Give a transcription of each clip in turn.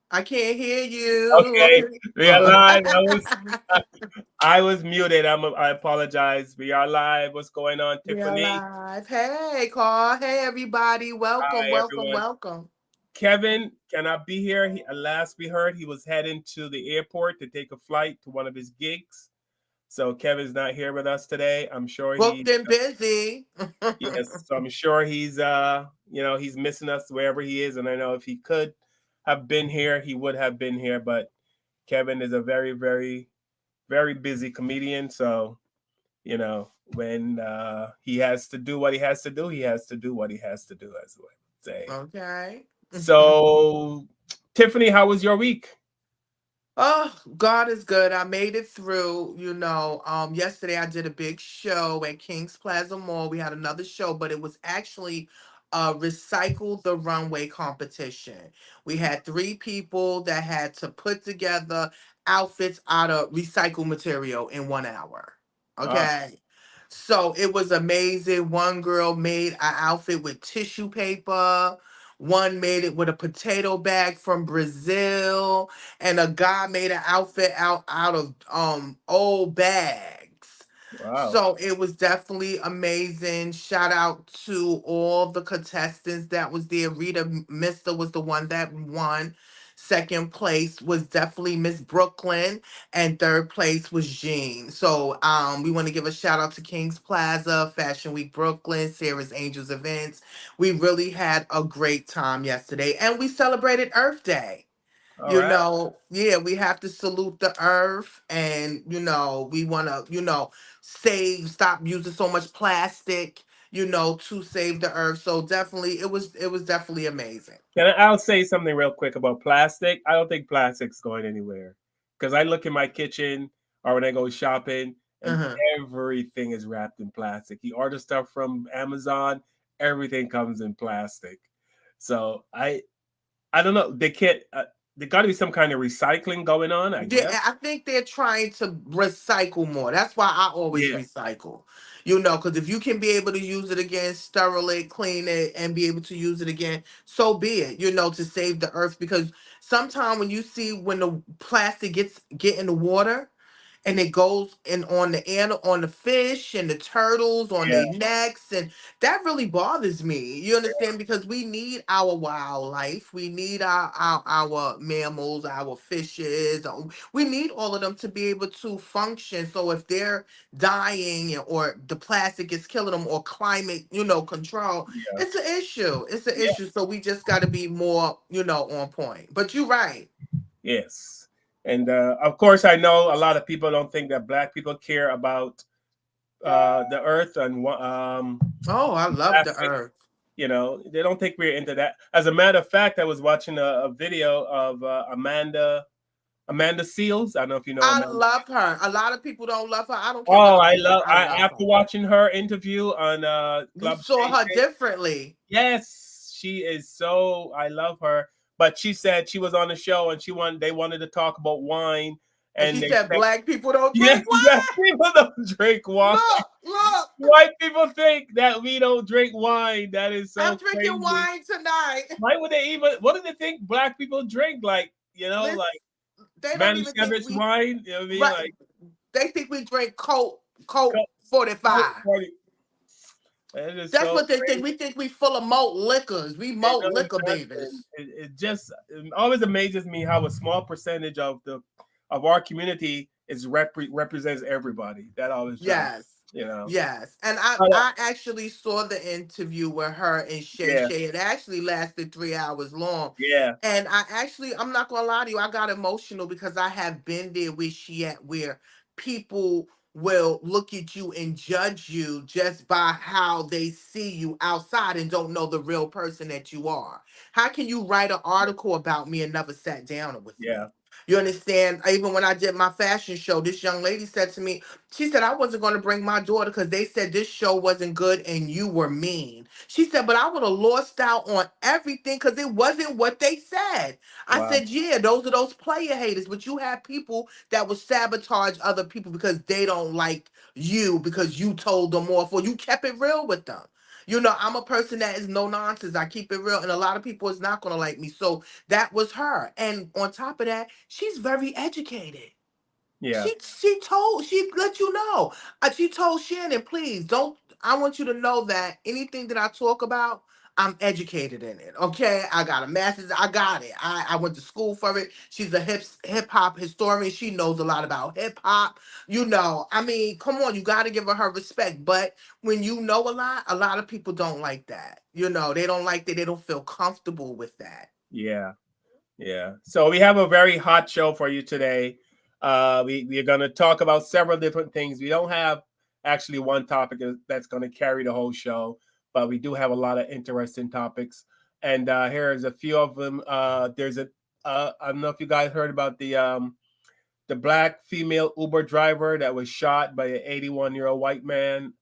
I can't hear Okay, you. we are live. I was muted. I apologize. We are live. What's going on, We are Tiffany? live. Hey, Carl. Hey, everybody. Welcome, Hi, welcome, everyone. welcome. Kevin cannot be here. Last we heard, he was heading to the airport to take a flight to one of his gigs. So Kevin's not here with us today. I'm sure Booked and busy. yes. So I'm sure he's missing us wherever he is. And I know if he could have been here, he would have been here. But Kevin is a very, very, very busy comedian. So when he has to do what he has to do, he has to do what he has to do, as I would say. Okay. So, Tiffany, how was your week? Oh, God is good. I made it through. Yesterday I did a big show at Kings Plaza Mall. We had another show, but it was actually a recycle the runway competition. We had three people that had to put together outfits out of recycled material in 1 hour. Wow, Okay. So it was amazing. One girl made an outfit with tissue paper. One made it with a potato bag from Brazil, and a guy made an outfit out of old bags. wow. So it was definitely amazing. Shout out to all the contestants that was there. Rita Mister was the one that won. Second place was definitely Miss Brooklyn, and third place was Jean. So we want to give a shout out to Kings Plaza, Fashion Week Brooklyn, Sarah's Angels Events. We really had a great time yesterday, and we celebrated Earth Day. All right. Yeah, we have to salute the earth, and we want to stop using so much plastic, to save the earth. So definitely it was definitely amazing. I'll say something real quick about plastic. I don't think plastic's going anywhere because I look in my kitchen or when I go shopping, and Uh-huh. everything is wrapped in plastic. You order stuff from Amazon, everything comes in plastic. So I don't know. They can't. There got to be some kind of recycling going on, I Yeah, guess. I think they're trying to recycle more. That's why I always Yeah, recycle. Because if you can be able to use it again, sterile it, clean it, and be able to use it again, so be it. To save the earth. Because sometimes when you see when the plastic get in the water, and it goes in on the fish and the turtles on yeah, their necks, and that really bothers me. You understand? Because we need our wildlife, we need our mammals, our fishes. We need all of them to be able to function. So if they're dying, or the plastic is killing them, or climate control, yeah, it's an issue. So we just got to be more on point. But you're right. yes. And of course, I know a lot of people don't think that black people care about the earth and Oh, I love the plastic. earth. They don't think we're into that. As a matter of fact, I was watching a video of Amanda Seals. I don't know if you know I Amanda. love her. A lot of people don't love her. I don't care what Oh, I nobody say. love. I love After her. watching her interview on You Club saw Shay her Shay, differently. yes, she is so. I love her. But she said she was on the show and they wanted to talk about wine, And and she they said said, black people don't yes, drink black wine. people don't drink wine. Look, look. White people think that we don't drink wine. That is I'm so drinking crazy. wine tonight. Why would they even? What do they think black people drink? Like Listen, like they don't even think Manischewitz we wine. You know what I mean? right. Like They think we drink Colt co- 45. party. It is That's so what they think. crazy. We think we full of malt liquors. We And malt no, liquor it's nothing. babies. It always amazes me how a small percentage of our community represents everybody. That always drives. Yes. You know. Yes. And I, Uh, I actually saw the interview with her and Shay yeah. Shay. It actually lasted 3 hours long. Yeah. And I'm not gonna lie to you, I got emotional because I have been there where she at, where people will look at you and judge you just by how they see you outside and don't know the real person that you are. How can you write an article about me and never sat down with Yeah. me? You understand? Even when I did my fashion show, this young lady said to me, she said, I wasn't going to bring my daughter because they said this show wasn't good and you were mean. She said, but I would have lost out on everything because it wasn't what they said. I Wow. said, yeah, those are those player haters, but you have people that will sabotage other people because they don't like you because you told them off or you kept it real with them. You know, I'm a person that is no nonsense. I keep it real, and a lot of people is not gonna like me. So that was her. And on top of that, she's very educated. Yeah. She let you know. She told Shannon, please don't. I want you to know that anything that I talk about, I'm educated in it. Okay, I got a master's. I got it. I went to school for it. She's a hip hop historian. She knows a lot about hip hop. You know, I mean, come on, you got to give her respect. But when you know a lot of people don't like that. You know, they don't like that. They don't feel comfortable with that. Yeah. Yeah. So we have a very hot show for you today. We're going to talk about several different things. We don't have actually one topic that's going to carry the whole show, but we do have a lot of interesting topics. And here's a few of them. There's a I don't know if you guys heard about the black female Uber driver that was shot by an 81-year-old white man.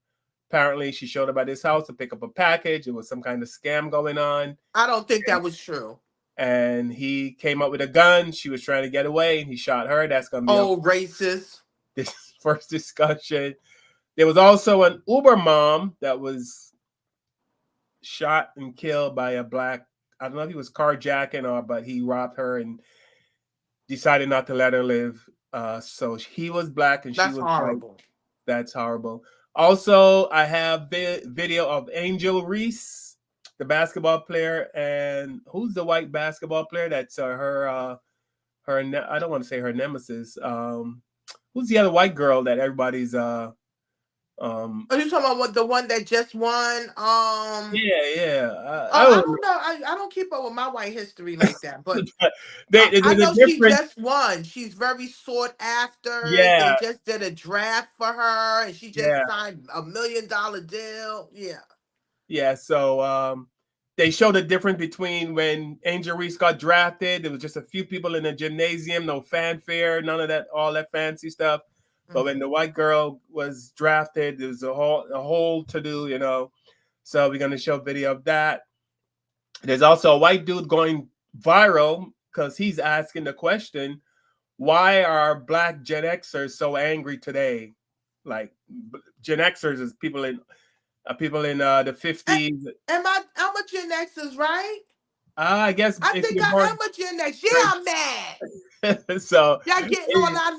Apparently, she showed up at his house to pick up a package. It was some kind of scam going on, I don't think that was true. and he came up with a gun. She was trying to get away, and he shot her. That's going to be Oh, racist. this first discussion. There was also an Uber mom that was shot and killed by a black. I don't know if he was carjacking or, but he robbed her and decided not to let her live. So he was black and she That's was white. horrible. That's horrible. Also, I have video of Angel Reese, the basketball player, and who's the white basketball player? That's I don't want to say her nemesis. Who's the other white girl that everybody's um Are you talking about the one that just won? yeah. Oh, I don't know. I don't keep up with my white history like that, but I There's a know she difference. just won. She's very sought after. They Yeah, just did a draft for her, and she just yeah, signed $1 million deal. Yeah. yeah. So they showed the difference between when Angel Reese got drafted. There was just a few people in the gymnasium, no fanfare, none of that, all that fancy stuff. But when Hmm. the white girl was drafted, there was a whole to do, you know. So we're gonna show a video of that. There's also a white dude going viral because he's asking the question, why are black Gen Xers so angry today? Like Gen Xers is people in the A- 50s. Am I? I'm a Gen X's, right? I guess I if think you're I born, am a Gen X. Yeah, I'm mad. so Y'all getting on our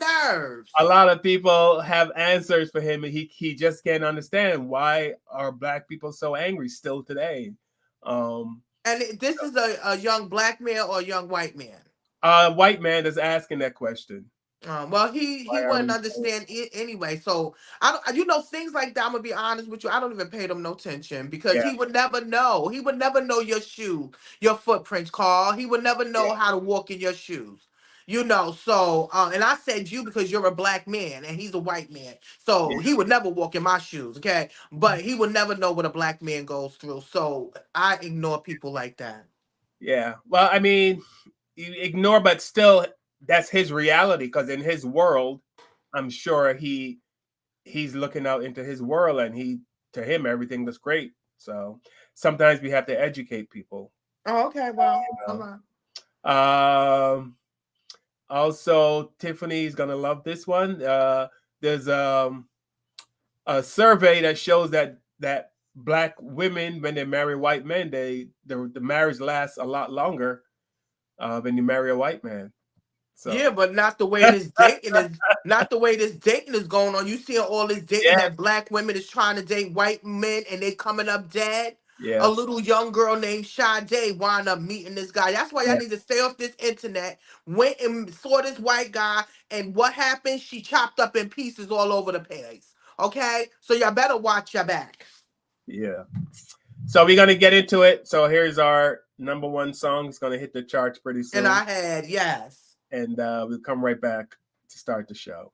a nerves. lot of people have answers for him, and he just can't understand why are black people so angry still today. Um, And this is a young black man or a young white man. white man is asking that question. Well, Why he are wouldn't we? understand it anyway. So I don't, you know, things like that. I'm gonna be honest with you. I don't even pay them no attention because Yeah, he would never know. He would never know your shoe, your footprints, Carl. He would never yeah, know how to walk in your shoes. You know, so and I said you because you're a black man and he's a white man. So he would never walk in my shoes, okay? But he would never know what a black man goes through. So I ignore people like that. yeah. Well, I mean, you ignore, but still, that's his reality. Because in his world, I'm sure he's looking out into his world, and to him everything looks great. So sometimes we have to educate people. Oh, okay, well, all You right. know? Also, Tiffany's gonna love this one. There's a survey that shows that black women, when they marry white men, the marriage lasts a lot longer when you marry a white man. So Yeah, but not the way this dating is. Not the way this dating is going on. You seeing all this dating yeah, that black women is trying to date white men and they coming up dead. A yeah, little young girl named Sade wind up meeting this guy. That's why y'all yeah, need to stay off this internet. Went and saw this white guy, and what happened? She chopped up in pieces all over the place. Okay, so y'all better watch your back. yeah. So we're gonna get into it. So here's our number one song. It's gonna hit the charts pretty And soon, I had yes. and we'll come right back to start the show.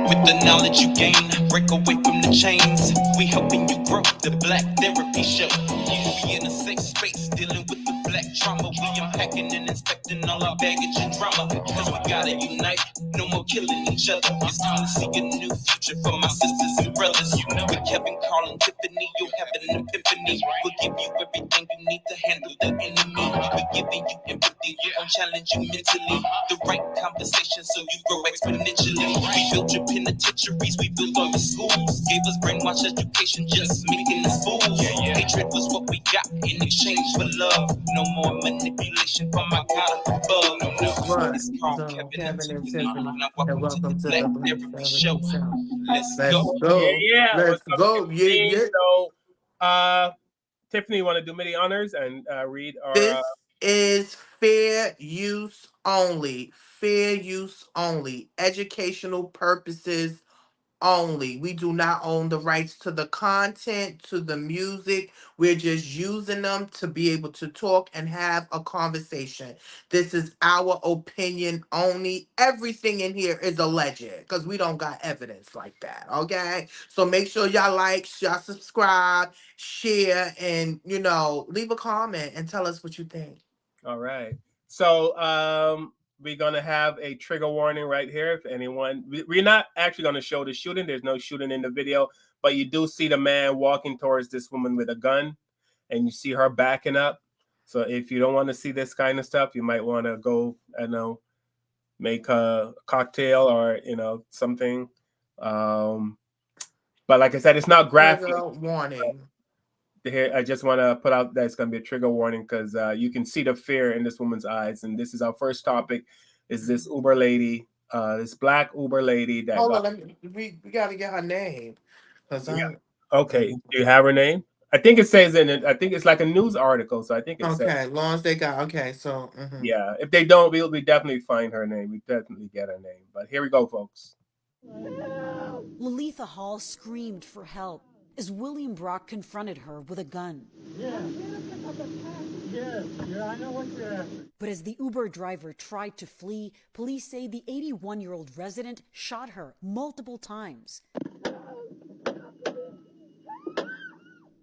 With the knowledge you gain, break away from the chains. We helping you grow, the Black Therapy Show. You be in a safe space, dealing with the black trauma. We unpacking and inspecting all our baggage and drama. Cause we gotta unite, no more killing each other. It's time to see a new future for my sisters and brothers. With Kevin, Carl, and Tiffany, you'll have an epiphany. We'll give you everything you need to handle the enemy. We're giving you empathy, we gon' challenge you mentally. The right conversation so you grow exponentially. We built your penitentiaries, we built all the schools. Gave us brainwash education, just making us fools. Hatred was what we got in exchange for love. No more manipulation from my God above. No. What? It's called So, Kevin and Kevin and Tiffany. Tiffany, Now and welcome to the welcome to Black the Black Therapy Show. Therapy Show. Let's Let's go. go. What's Let's up, go. Yeah, Tiffany? yeah. So, uh, Tiffany, you want to do me the honors and read our This is fair use only. Fair use only. Educational purposes only. We do not own the rights to the content, to the music. We're just using them to be able to talk and have a conversation. This is our opinion only. Everything in here is alleged because we don't got evidence like that. Okay. So make sure y'all like, y'all subscribe, share, and leave a comment and tell us what you think. All right. So we're gonna have a trigger warning right here. If anyone, we're not actually gonna show the shooting. There's no shooting in the video, but you do see the man walking towards this woman with a gun, and you see her backing up. So if you don't want to see this kind of stuff, you might want to go, I know, make a cocktail or something. Um, but like I said, it's not graphic. Trigger warning. Here, I just want to put out that it's going to be a trigger warning because you can see the fear in this woman's eyes. And this is our first topic: is this Uber lady, this black Uber lady that Hold got? on, we gotta get her name. Cause Yeah. I Okay. Do you have her name? I think it says in it. I think it's like a news article, so I think it says. okay, long as they got okay, so Yeah. If they don't, we definitely find her name. We definitely get her name. But here we go, folks. Lalitha Hall screamed for help as William Brock confronted her with a gun. Yeah. Yes, yeah, I know what you're after. But as the Uber driver tried to flee, police say the 81-year-old resident shot her multiple times.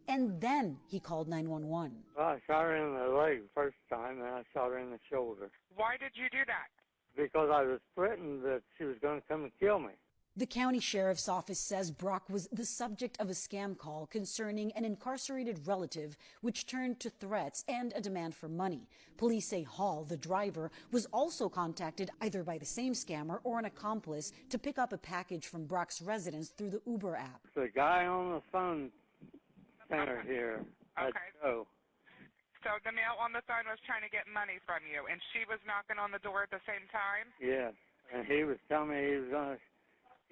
And then he called 911. Well, I shot her in the leg first time, and I shot her in the shoulder. Why did you do that? Because I was threatened that she was going to come and kill me. The county sheriff's office says Brock was the subject of a scam call concerning an incarcerated relative, which turned to threats and a demand for money. Police say Hall, the driver, was also contacted either by the same scammer or an accomplice to pick up a package from Brock's residence through the Uber app. The guy on the phone center here. Okay. Joe. So the male on the phone was trying to get money from you, and she was knocking on the door at the same time? Yes, and he was telling me he was going to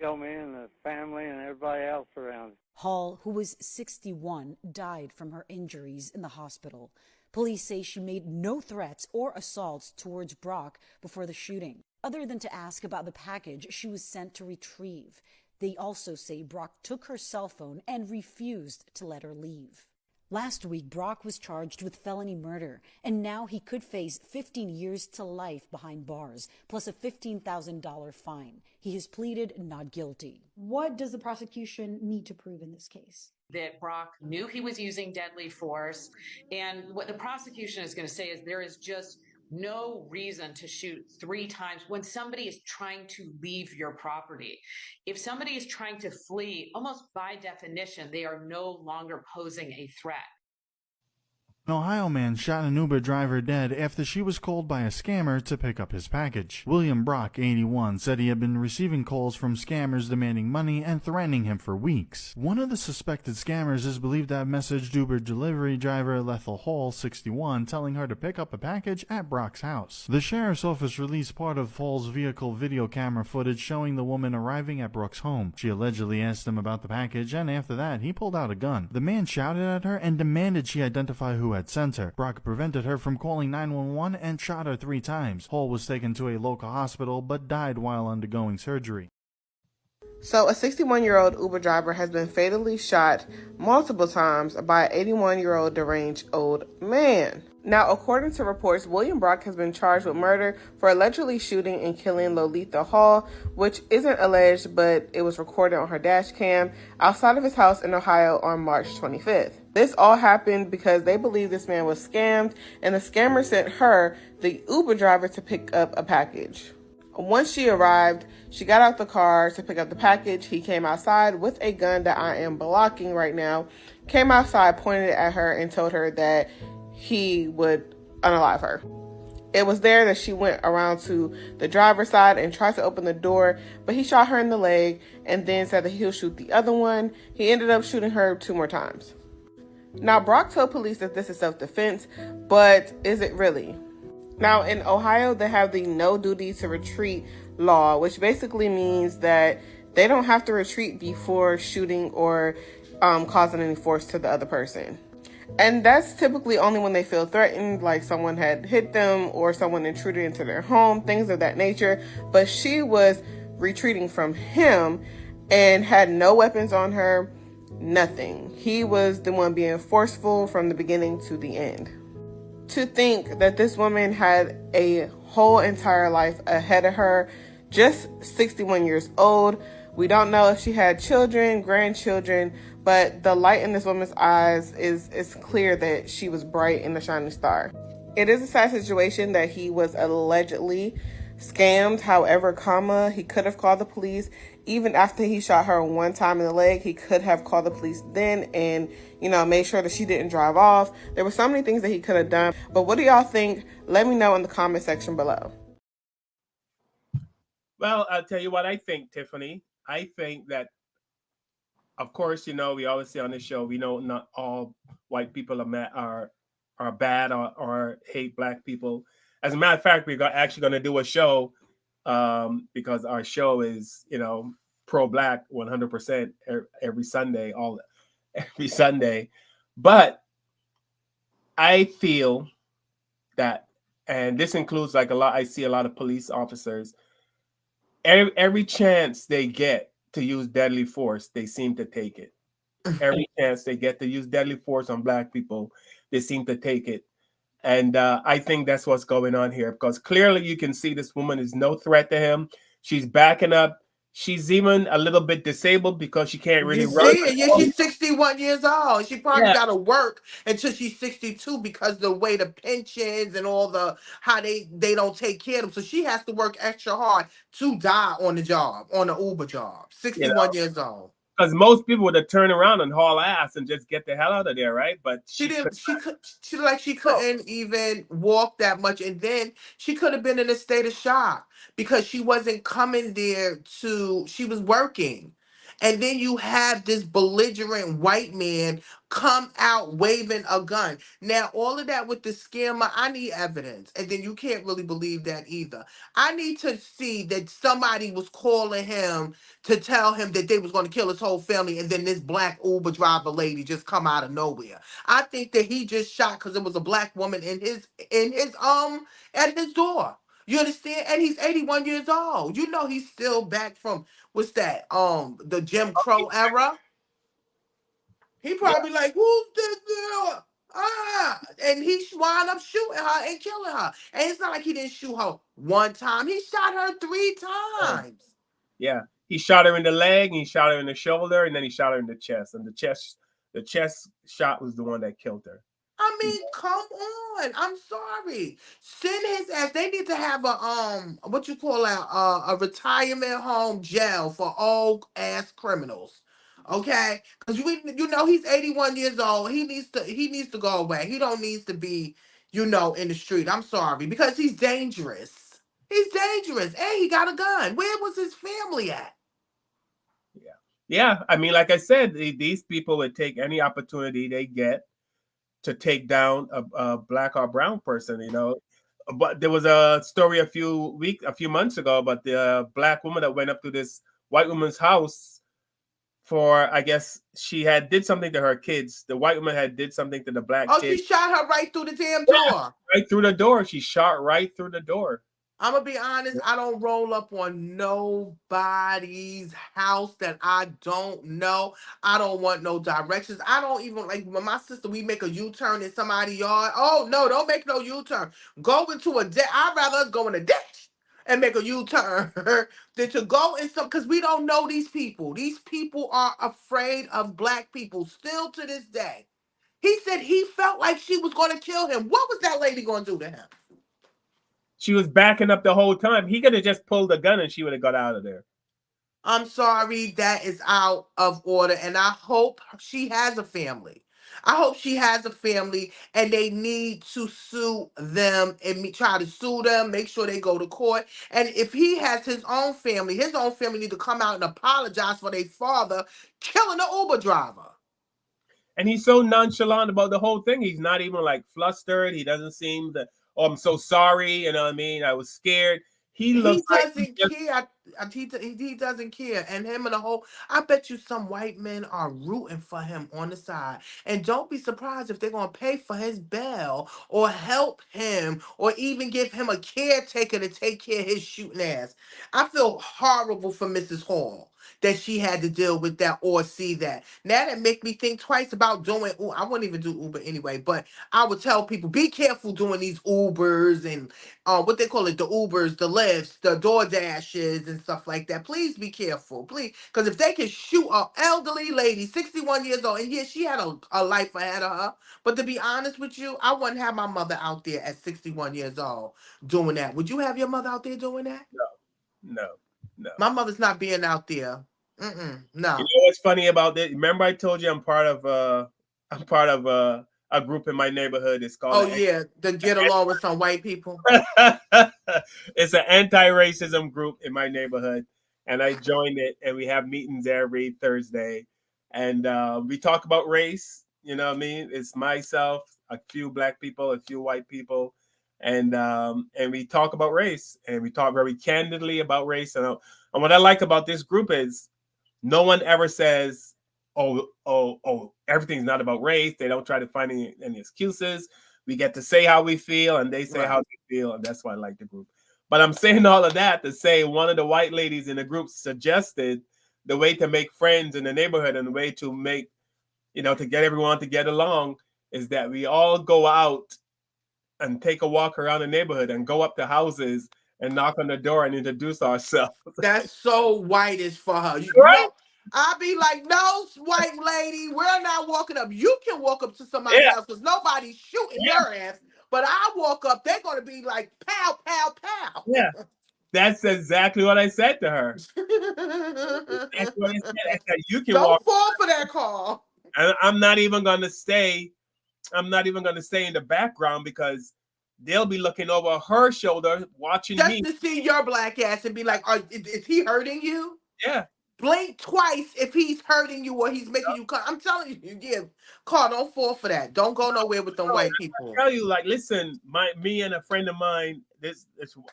kill me and the family and everybody else around. Hall, who was 61, died from her injuries in the hospital. Police say she made no threats or assaults towards Brock before the shooting, other than to ask about the package she was sent to retrieve. They also say Brock took her cell phone and refused to let her leave. Last week, Brock was charged with felony murder, and now he could face 15 years to life behind bars, plus a $15,000 fine. He has pleaded not guilty. What does the prosecution need to prove in this case? That Brock knew he was using deadly force. And what the prosecution is going to say is there is just no reason to shoot 3 times when somebody is trying to leave your property. If somebody is trying to flee, almost by definition, they are no longer posing a threat. An Ohio man shot an Uber driver dead after she was called by a scammer to pick up his package. William Brock, 81, said he had been receiving calls from scammers demanding money and threatening him for weeks. One of the suspected scammers is believed to have messaged Uber delivery driver Lethal Hall, 61, telling her to pick up a package at Brock's house. The sheriff's office released part of Hall's vehicle video camera footage showing the woman arriving at Brock's home. She allegedly asked him about the package, and after that, he pulled out a gun. The man shouted at her and demanded she identify who had sent her. Brock prevented her from calling 911 and shot her 3 times. Hall was taken to a local hospital but died while undergoing surgery. So, a 61-year-old Uber driver has been fatally shot multiple times by an 81-year-old deranged old man. Now, according to reports, William Brock has been charged with murder for allegedly shooting and killing Lolita Hall, which isn't alleged, but it was recorded on her dash cam outside of his house in Ohio on March 25th. This all happened because they believe this man was scammed, and the scammer sent her, the Uber driver, to pick up a package. Once she arrived, she got out the car to pick up the package. He came outside with a gun that I am blocking right now, came outside, pointed at her, and told her that he would unalive her. It was there that she went around to the driver's side and tried to open the door, but he shot her in the leg and then said that he'll shoot the other one. He ended up shooting her 2 more times. Now, Brock told police that this is self-defense, but is it really? Now, in Ohio, they have the no duty to retreat law, which basically means that they don't have to retreat before shooting or causing any force to the other person. And that's typically only when they feel threatened, like someone had hit them or someone intruded into their home, things of that nature. But she was retreating from him and had no weapons on her, nothing. He was the one being forceful from the beginning to the end. To think that this woman had a whole entire life ahead of her, just 61 years old. We don't know if she had children, grandchildren, but the light in this woman's eyes is clear that she was bright and a shining star. It is a sad situation that he was allegedly scammed. However, he could have called the police. Even after he shot her 1 time in the leg, he could have called the police then and, made sure that she didn't drive off. There were so many things that he could have done. But what do y'all think? Let me know in the comment section below. Well, I'll tell you what I think, Tiffany. I think that, of course, we always say on this show, we know not all white people are bad or hate black people. As a matter of fact, we're actually going to do a show because our show is, pro-black 100% every Sunday, every Sunday. But I feel that, and this includes I see a lot of police officers, every chance they get to use deadly force, they seem to take it. Every chance they get to use deadly force on black people, they seem to take it. And I think that's what's going on here, because clearly you can see this woman is no threat to him. She's backing up. She's even a little bit disabled because she can't really run. Yeah, she's 61 years old. She probably got to work until she's 62 because the way the pensions and all the how they don't take care of them. So she has to work extra hard to die on the job, on the Uber job. 61 years old. Because most people would have turned around and haul ass and just get the hell out of there, right? But she couldn't even walk that much, and then she could have been in a state of shock because she wasn't coming there she was working. And then you have this belligerent white man come out waving a gun. Now, all of that with the scammer, I need evidence. And then you can't really believe that either. I need to see that somebody was calling him to tell him that they was going to kill his whole family, and then this black Uber driver lady just come out of nowhere. I think that he just shot because there was a black woman in his at his door. You understand? And he's 81 years old. He's still back from what's that? The Jim Crow era. He probably like, who's this girl? And he wound up shooting her and killing her. And it's not like he didn't shoot her 1 time. He shot her 3 times. Yeah. He shot her in the leg, and he shot her in the shoulder, and then he shot her in the chest. And the chest shot was the one that killed her. I mean, come on. I'm sorry. Send his ass. They need to have a retirement home jail for old ass criminals. Okay? Because he's 81 years old. He needs to go away. He don't need to be, in the street. I'm sorry. Because he's dangerous. He's dangerous. And he got a gun. Where was his family at? Yeah. I mean, like I said, these people would take any opportunity they get to take down a black or brown person, But there was a story a few months ago about the black woman that went up to this white woman's house for, I guess she did something to her kids. The white woman did something to the black kid. She shot her right through the damn door. Right through the door. She shot right through the door. I'm gonna be honest. I don't roll up on nobody's house that I don't know. I don't want no directions. I don't even like when my sister. We make a U-turn in somebody's yard. Oh no, don't make no U-turn. Go into a ditch. I'd rather us go in a ditch and make a U-turn than to go in some because we don't know these people. These people are afraid of black people still to this day. He said he felt like she was going to kill him. What was that lady going to do to him? She was backing up the whole time. He could have just pulled a gun and she would have got out of there. I'm sorry, that is out of order. And I hope she has a family. I hope she has a family and they need to sue them and try to sue them, make sure they go to court. And if he has his own family need to come out and apologize for their father killing the Uber driver. And he's so nonchalant about the whole thing. He's not even like flustered. He doesn't seem that, oh, I'm so sorry. You know what I mean? I was scared. He looks He like he doesn't just, care. He doesn't care. And him and the whole, I bet you some white men are rooting for him on the side. And don't be surprised if they're going to pay for his bail or help him or even give him a caretaker to take care of his shooting ass. I feel horrible for Mrs. Hall that she had to deal with that or see that. Now that make me think twice about doing, I wouldn't even do Uber anyway, but I would tell people, be careful doing these Ubers and what they call it, the Ubers, the lifts, the Door Dashes, and stuff like that. Please be careful, please, because if they can shoot a elderly lady, 61 years old, and yeah, she had a life ahead of her. But to be honest with you, I wouldn't have my mother out there at 61 years old doing that. Would you have your mother out there doing that? no, no, no. My mother's not being out there. You No. know what's funny about this? Remember I told you I'm part of a group in my neighborhood. It's called Oh yeah, to get along with some white people. it's an anti-racism group in my neighborhood, and I joined it, and we have meetings every Thursday, and we talk about race. You know what I mean? It's myself, a few black people, a few white people, and we talk about race, and we talk very candidly about race. And what I like about this group is no one ever says, oh, everything's not about race. They don't try to find any excuses. We get to say how we feel, and they say Right. how they feel, and that's why I like the group. But I'm saying all of that to say one of the white ladies in the group suggested the way to make friends in the neighborhood and the way to make, to get everyone to get along is that we all go out and take a walk around the neighborhood and go up to houses and knock on the door and introduce ourselves. That's so whitish for her. Right? I'll be like, no, white lady, we're not walking up. You can walk up to somebody's Yeah, house because nobody's shooting yeah, your ass. But I walk up, they're gonna be like, pow, pow, yeah. pow. That's exactly what I said to her. That's what I said. I said, you can walk. Don't fall for that call. I'm not even gonna stay. I'm not even gonna stay in the background because they'll be looking over her shoulder watching Just me. to see your black ass and be like, is he hurting you? Yeah. Blink twice if he's hurting you or he's making you come. I'm telling you, yeah, Carl, don't fall for that. Don't go nowhere with them No, white I people. tell you, like, listen, me and a friend of mine,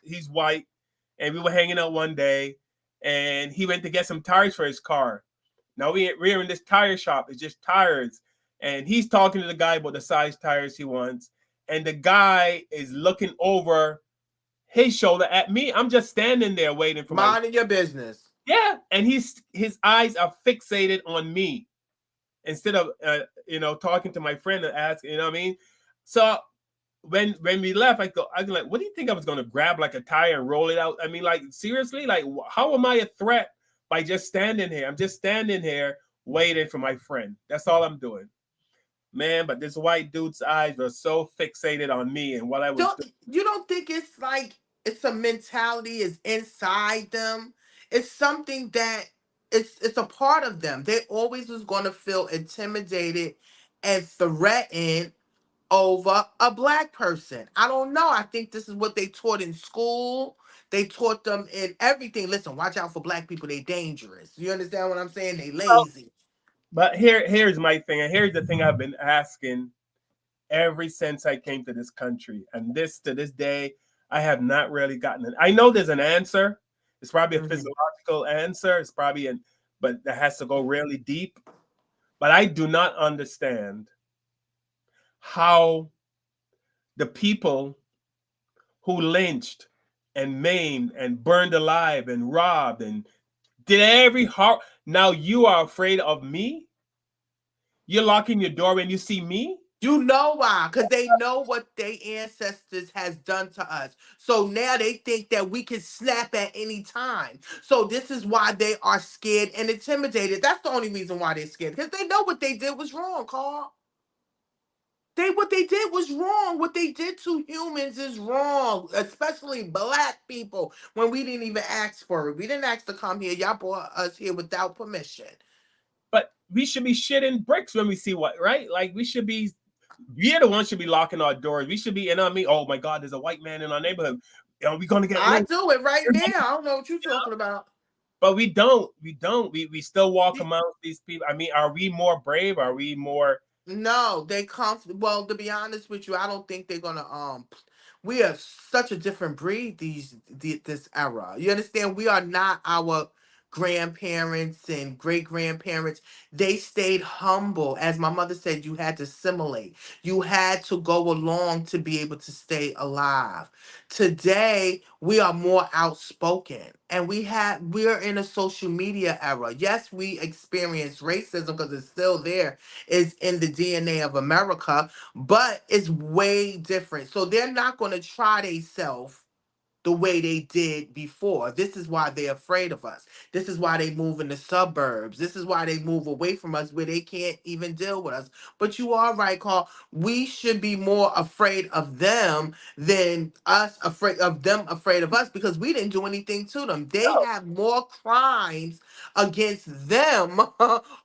he's white, and we were hanging out one day, and he went to get some tires for his car. Now we're in this tire shop. It's just tires, and he's talking to the guy about the size tires he wants, and the guy is looking over his shoulder at me. I'm just standing there waiting for my Minding your business. yeah, and his eyes are fixated on me instead of talking to my friend and asking, you know what I mean? So when we left, I was like, what do you think I was going to grab like a tire and roll it out? I mean, like seriously, like how am I a threat by just standing here? I'm just standing here waiting for my friend. That's all I'm doing, man. But this white dude's eyes were so fixated on me and what I was Don't doing. you don't think it's like it's a mentality is inside them? It's something that it's a part of them. They always was going to feel intimidated and threatened over a black person. I don't know. I think this is what they taught in school. They taught them in everything. Listen, watch out for black people. They dangerous. You understand what I'm saying? They lazy. But here's my thing, and here's the thing I've been asking ever since I came to this country, and this to this day, I have not really gotten it. I know there's an answer. It's probably a Mhm. physiological answer. It's probably but that has to go really deep. But I do not understand how the people who lynched and maimed and burned alive and robbed and did every heart. Now you are afraid of me? You're locking your door when you see me? You know why? Because they know what their ancestors has done to us. So now they think that we can snap at any time. So this is why they are scared and intimidated. That's the only reason why they're scared. Because they know what they did was wrong, Carl. What they did was wrong. What they did to humans is wrong, especially black people. When we didn't even ask for it, we didn't ask to come here. Y'all brought us here without permission. But we should be shitting bricks when we see what, right? Like we should be, we're the ones should be locking our doors. We should be, and I mean, oh my God, there's a white man in our neighborhood. Are we gonna get I lynched? do it right now. I don't know what you're talking about. But we don't. We don't. We still walk amongst these people. I mean, are we more brave? Are we more? No, they come. Well, to be honest with you, I don't think they're gonna. We are such a different breed this era. You understand? We are not our grandparents and great grandparents. They stayed humble, as my mother said. You had to assimilate. You had to go along to be able to stay alive. Today, we are more outspoken, and we're in a social media era. Yes, we experience racism because it's still there, is in the DNA of America, but it's way different. So they're not going to try themselves the way they did before. This is why they're afraid of us. This is why they move in the suburbs. This is why they move away from us where they can't even deal with us. But you are right, Carl. We should be more afraid of them than us afraid of us because we didn't do anything to them. They have more crimes against them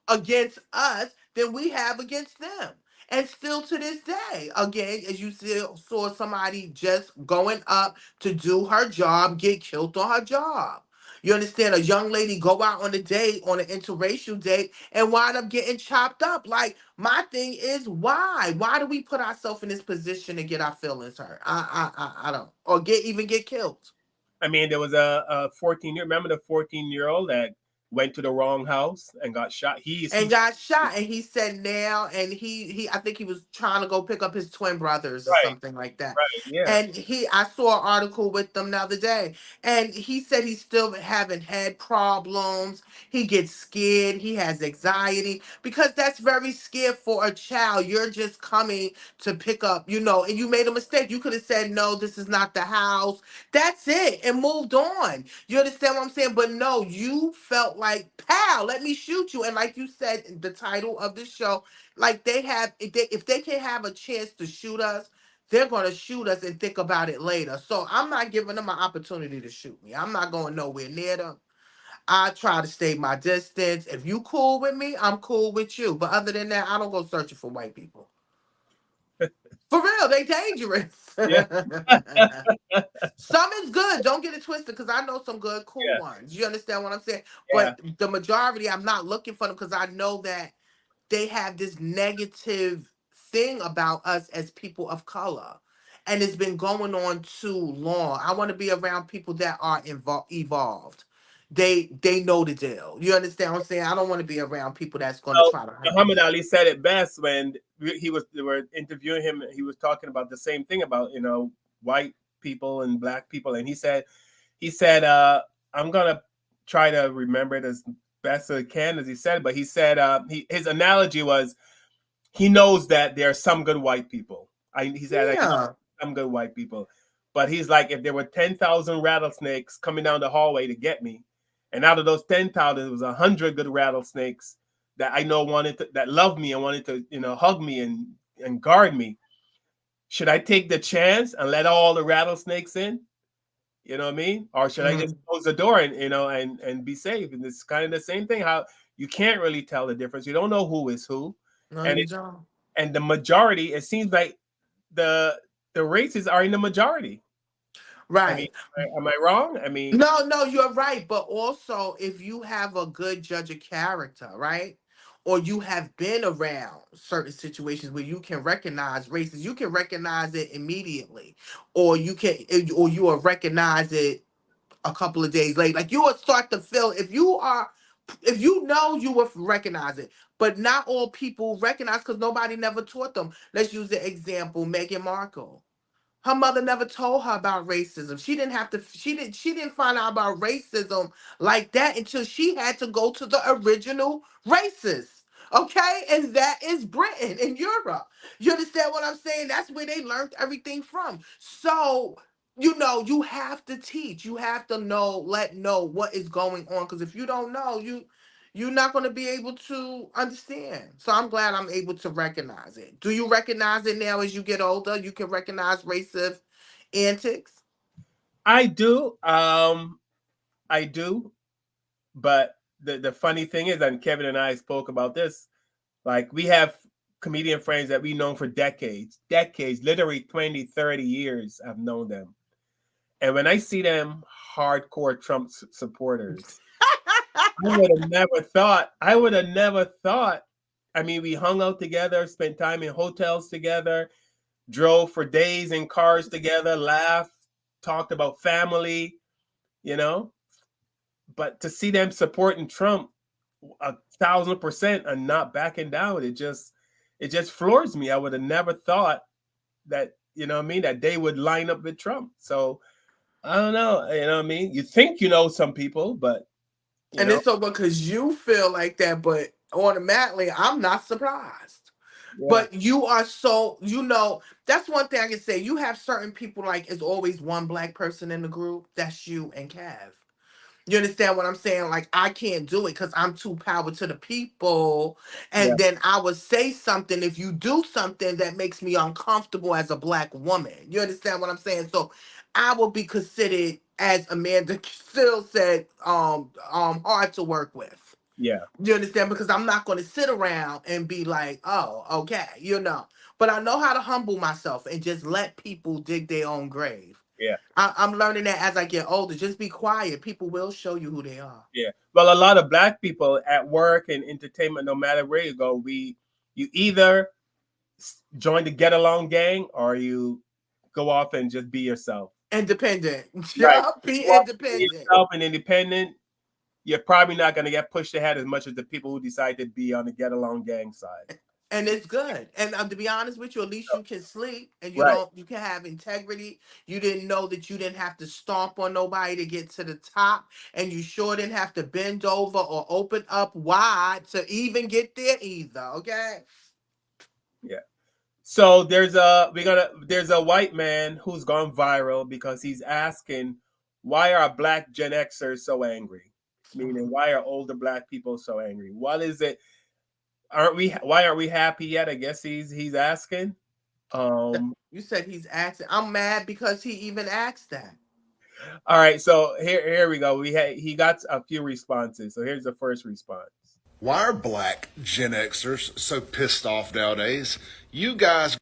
against us than we have against them. And still to this day, again, as you still saw somebody just going up to do her job, get killed on her job. You understand? A young lady go out on a date, on an interracial date, and wind up getting chopped up. Like, my thing is, why? Why do we put ourselves in this position to get our feelings hurt? I don't. Or get killed. I mean, there was a 14 year. Remember the 14-year-old that went to the wrong house and got shot. And got shot, and he said now, and he I think he was trying to go pick up his twin brothers or right, something like that. right, yeah. And I saw an article with them the other day, and he said he's still having head problems. He gets scared. He has anxiety because that's very scared for a child. You're just coming to pick up, and you made a mistake. You could have said, no, this is not the house. That's it, and moved on. You understand what I'm saying? But no, you felt like, pal, let me shoot you. And like you said, the title of the show, like if they can have a chance to shoot us, they're gonna shoot us and think about it later. So I'm not giving them an opportunity to shoot me. I'm not going nowhere near them. I try to stay my distance. If you cool with me, I'm cool with you. But other than that, I don't go searching for white people. For real, they dangerous. Yeah, Some is good. Don't get it twisted, because I know some good, cool yeah, ones. You understand what I'm saying? yeah. But the majority, I'm not looking for them because I know that they have this negative thing about us as people of color. And it's been going on too long. I want to be around people that are evolved. They know the deal. You understand what I'm saying? I don't want to be around people that's going to Well, try to hurt Muhammad me. Ali said it best when they were interviewing him. He was talking about the same thing about white people and black people, and he said I'm gonna try to remember it as best as I can as he said, but he said his analogy was he knows that there are some good white people. He said I know Yeah. some good white people, but he's like if there were 10,000 rattlesnakes coming down the hallway to get me, and out of those 10,000, there was 100 good rattlesnakes that I know that loved me and wanted to hug me and guard me. Should I take the chance and let all the rattlesnakes in? You know what I mean? Or should I just Mhm. close the door and be safe? And it's kind of the same thing. How you can't really tell the difference. You don't know who is who, No, and you it don't. and the majority. It seems like the the races are in the majority. I mean, Right. am I wrong? I mean, No, no, you're right. But also, if you have a good judge of character, right? Or you have been around certain situations where you can recognize races, you can recognize it immediately, or you will recognize it a couple of days later. Like, you will start to feel, if you know, you will recognize it. But not all people recognize because nobody never taught them. Let's use the example, Meghan Markle. Her mother never told her about racism. She didn't find out about racism like that until she had to go to the original racists. Okay? And that is Britain and Europe. You understand what I'm saying? That's where they learned everything from. So, you have to teach. You have to know what is going on. Because if you don't know, you're not going to be able to understand. So I'm glad I'm able to recognize it. Do you recognize it now as you get older? You can recognize racist antics. I do. I do. But the funny thing is, and Kevin and I spoke about this, like we have comedian friends that we've known for decades, literally 20, 30 years I've known them. And when I see them hardcore Trump supporters, I would have never thought. I mean, we hung out together, spent time in hotels together, drove for days in cars together, laughed, talked about family, you know. But to see them supporting Trump 1,000% and not backing down, it just floors me. I would have never thought that, you know what I mean, that they would line up with Trump. So I don't know, you know what I mean? You think you know some people, but you And know, it's so because you feel like that, but automatically I'm not surprised. yeah, But you are so, that's one thing I can say. You have certain people, like, it's always one black person in the group. That's you and Kev. You understand what I'm saying? Like, I can't do it because I'm too power to the people. yeah, And then I would say something if you do something that makes me uncomfortable as a black woman. You understand what I'm saying? So I will be considered, as Amanda still said, hard to work with. yeah, You understand? Because I'm not going to sit around and be like, oh, okay. But I know how to humble myself and just let people dig their own grave. yeah, I'm learning that as I get older. Just be quiet. People will show you who they are. yeah. Well, a lot of black people at work and entertainment, no matter where you go, you either join the get along gang or you go off and just be yourself. Independent. Right. Yeah, be Go off and be independent. yourself and independent. You're probably not going to get pushed ahead as much as the people who decide to be on the get along gang side. And it's good. And to be honest with you, at least you can sleep and Right. you can have integrity. You didn't know that you didn't have to stomp on nobody to get to the top. And you sure didn't have to bend over or open up wide to even get there either. Okay. Yeah. So there's a white man who's gone viral because he's asking, why are black Gen Xers so angry? Meaning, why are older black people so angry? What is it? Why aren't we happy yet? I guess he's asking. You said he's asking. I'm mad because he even asked that. All right, so here we go. He got a few responses. So here's the first response. Why are black Gen Xers so pissed off nowadays? You guys.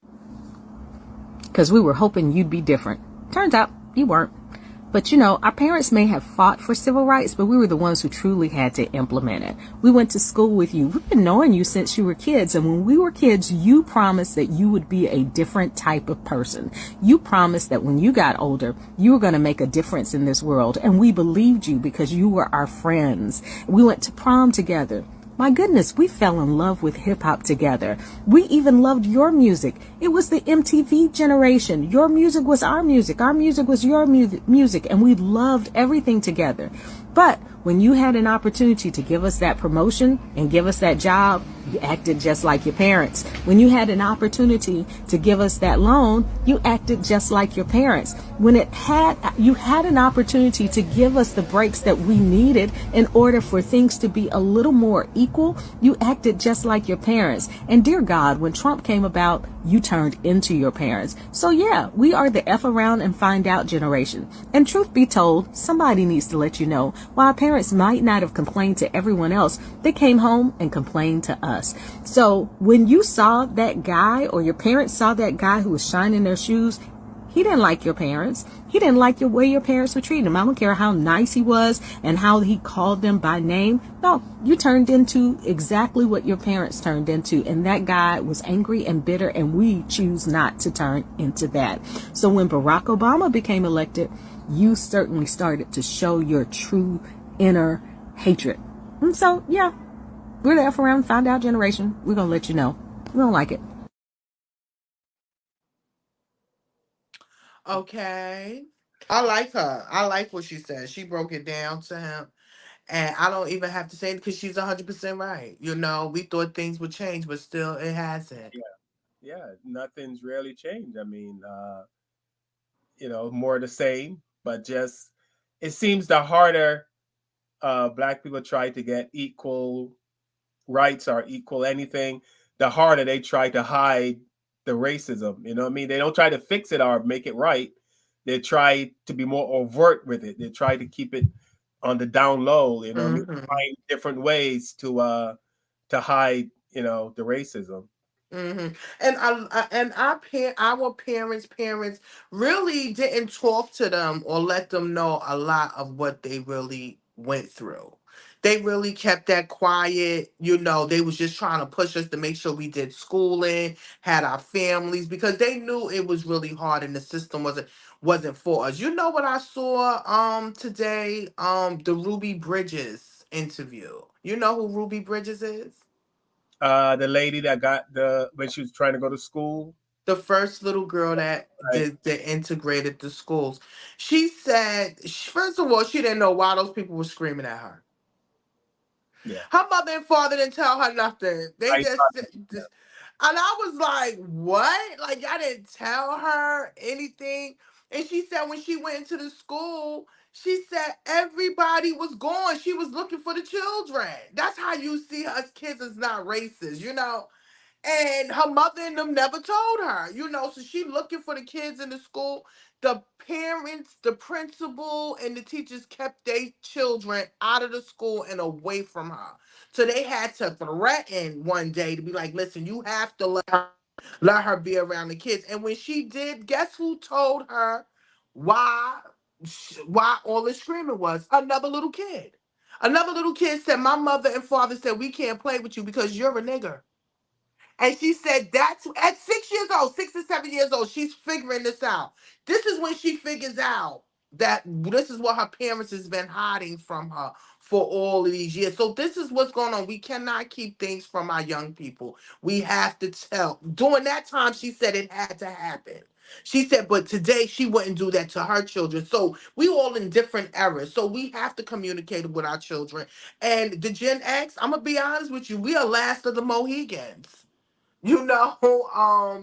Because we were hoping you'd be different. Turns out you weren't. But our parents may have fought for civil rights, but we were the ones who truly had to implement it. We went to school with you. We've been knowing you since you were kids. And when we were kids, you promised that you would be a different type of person. You promised that when you got older, you were going to make a difference in this world. And we believed you because you were our friends. We went to prom together. My goodness, we fell in love with hip hop together. We even loved your music. It was the MTV generation. Your music was our music. Our music was your music. And we loved everything together. But when you had an opportunity to give us that promotion and give us that job, you acted just like your parents. When you had an opportunity to give us that loan, you acted just like your parents. When you had an opportunity to give us the breaks that we needed in order for things to be a little more equal, you acted just like your parents. And dear God, when Trump came about, you turned into your parents. So yeah, we are the F around and find out generation. And truth be told, somebody needs to let you know, while our parents might not have complained to everyone else, they came home and complained to us. So when you saw that guy, or your parents saw that guy who was shining their shoes, he didn't like your parents. He didn't like the way your parents were treating him. I don't care how nice he was and how he called them by name. No, you turned into exactly what your parents turned into. And that guy was angry and bitter, and we choose not to turn into that. So when Barack Obama became elected, you certainly started to show your true inner hatred. And so, yeah, we're the F around find out generation. We're going to let you know. We don't like it. Okay. I like her. I like what she said. She broke it down to him. And I don't even have to say it because she's 100% right. You know, we thought things would change, but still it hasn't. Yeah, yeah, nothing's really changed. I mean, more the same, but just it seems the harder black people try to get equal rights or equal anything, the harder they try to hide the racism. You know what I mean? They don't try to fix it or make it right. They try to be more overt with it. They try to keep it on the down low. You know what I mean? Mm-hmm. Find different ways to hide, the racism. hmm And our parents really didn't talk to them or let them know a lot of what they really went through. They really kept that quiet. You know, they was just trying to push us to make sure we did schooling, had our families, because they knew it was really hard and the system wasn't for us. You know what I saw today? The Ruby Bridges interview. You know who Ruby Bridges is? The lady that got the when she was trying to go to school. The first little girl that Right. did that integrated the schools. She said, first of all, she didn't know why those people were screaming at her. Yeah. Her mother and father didn't tell her nothing. They I just, and I was like, what? Like, y'all didn't tell her anything. And she said when she went into the school, she said everybody was gone. She was looking for the children. That's how you see us kids is not racist, you know? And her mother and them never told her, you know. So she looking for the kids in the school. The parents, the principal, and the teachers kept their children out of the school and away from her. So they had to threaten one day to be like, listen, you have to let her be around the kids. And when she did, guess who told her why why all the screaming was? Another little kid. Another little kid said, my mother and father said we can't play with you because you're a nigger. And she said that's at 6 years old, 6 or 7 years old, she's figuring this out. This is when she figures out that this is what her parents has been hiding from her for all of these years. So this is what's going on. We cannot keep things from our young people. We have to tell. During that time, she said it had to happen. She said, but today she wouldn't do that to her children. So we all in different eras. So we have to communicate with our children. And the Gen X, I'm gonna be honest with you, we are last of the Mohegans. You know,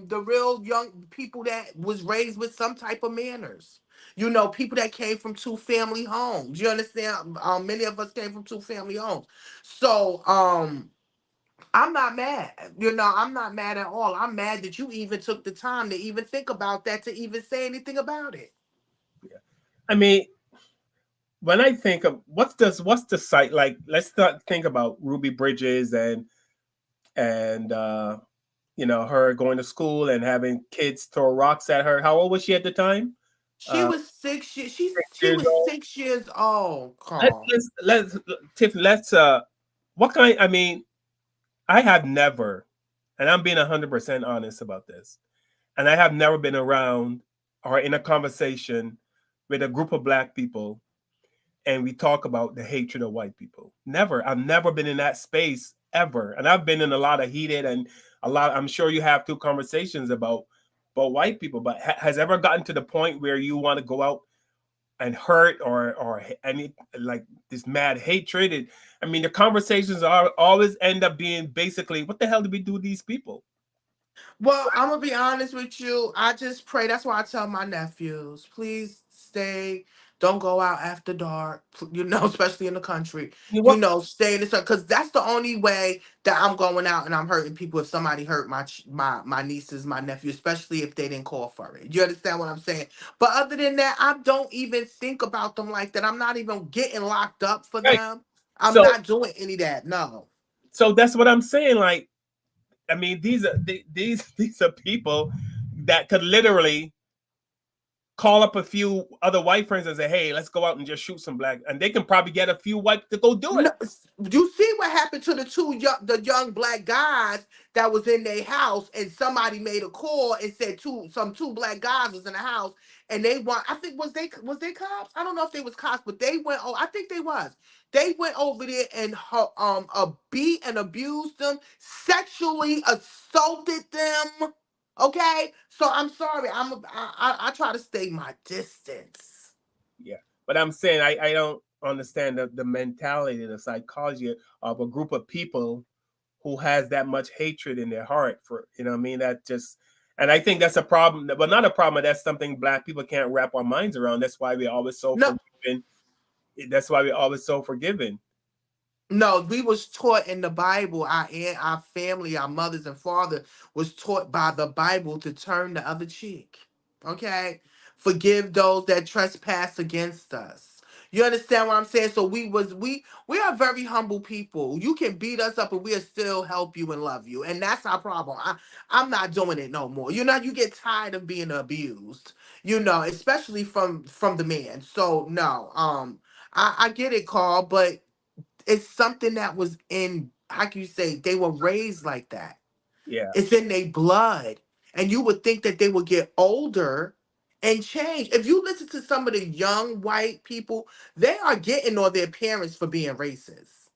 the real young people that was raised with some type of manners. You know, people that came from two family homes. You understand? Many of us came from two family homes. So, I'm not mad. You know, I'm not mad at all. I'm mad that you even took the time to even think about that, to even say anything about it. Yeah. I mean, when I think of what's the site like, let's start think about Ruby Bridges and her going to school and having kids throw rocks at her. How old was she at the time? She Uh, was 6 years. She 6 years was old. 6 years old, Let, Carl. let's Tiff. Let's what kind? I mean, I have never, and I'm being 100% honest about this, and I have never been around or in a conversation with a group of black people and we talk about the hatred of white people. Never. I've never been in that space ever. And I've been in a lot of heated and a lot, I'm sure you have two conversations about white people, but has ever gotten to the point where you want to go out and hurt or any like this mad hatred? I mean, the conversations are always end up being basically, what the hell did we do to these people? Well, I'm gonna be honest with you. I just pray. That's why I tell my nephews, please stay. Don't go out after dark. You know, especially in the country. You know You what? know, stay in the sun because that's the only way that I'm going out and I'm hurting people. If somebody hurt my nieces, my nephew, especially if they didn't call for it. You understand what I'm saying? But other than that, I don't even think about them like that. I'm not even getting locked up for Right. them. I'm So not doing any of that. No. so that's what I'm saying. Like, I mean, these are people that could literally call up a few other white friends and say, "Hey, let's go out and just shoot some black," and they can probably get a few white to go do it. No, you see what happened to the young black guys that was in their house, and somebody made a call and said two black guys was in the house, and they want. I think was they cops? I don't know if they was cops, but they went. Oh, I think they was. They went over there and beat and abused them, sexually assaulted them. Okay, so I'm sorry. I try to stay my distance. Yeah, but I'm saying I don't understand the mentality, the psychology of a group of people who has that much hatred in their heart for, you know what I mean, that just, and I think that's a problem, but not a problem, but that's something black people can't wrap our minds around. That's why we're always so No, forgiving. That's why we're always so forgiving. no, we was taught in the Bible. Our family, our mothers and father was taught by the Bible to turn the other cheek. Okay, forgive those that trespass against us. You understand what I'm saying? So we are very humble people. You can beat us up and we'll still help you and love you, and that's our problem. I'm not doing it no more. You get tired of being abused. Especially from the man. So no, I get it, Carl, but it's something that was in, how can you say, they were raised like that. Yeah. It's in their blood. And you would think that they would get older and change. If you listen to some of the young white people, they are getting on their parents for being racist.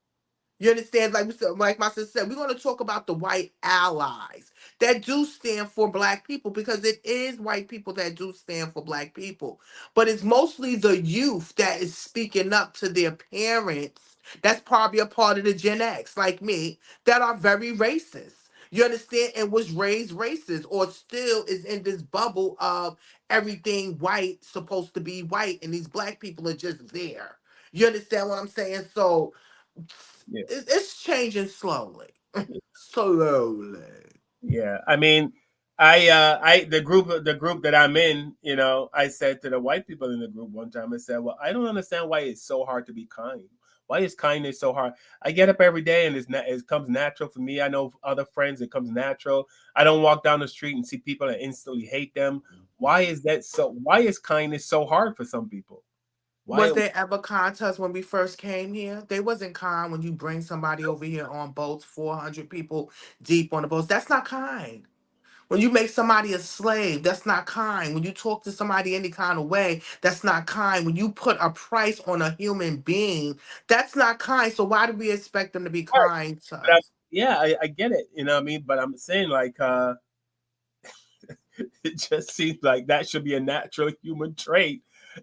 You understand? Like we said, like my sister said, we're going to talk about the white allies that do stand for black people, because it is white people that do stand for black people. But it's mostly the youth that is speaking up to their parents. That's probably a part of the Gen X, like me, that are very racist. You understand? And was raised racist, or still is in this bubble of everything white supposed to be white, and these black people are just there. You understand what I'm saying? So Yeah. it's changing slowly. Slowly. Yeah, I mean, I the group that I'm in, I said to the white people in the group one time, I said, well, I don't understand why it's so hard to be kind. Why is kindness so hard? I get up every day and it comes natural for me. I know other friends, it comes natural. I don't walk down the street and see people and instantly hate them. Why is that so? Why is kindness so hard for some people? Was Why? there ever contests when we first came here? They wasn't kind when you bring somebody over here on boats, 400 people deep on the boats. That's not kind. When you make somebody a slave, that's not kind. When you talk to somebody any kind of way, that's not kind. When you put a price on a human being, that's not kind. So why do we expect them to be kind to But us? yeah, I get it. You know what I mean? But I'm saying like it just seems like that should be a natural human trait.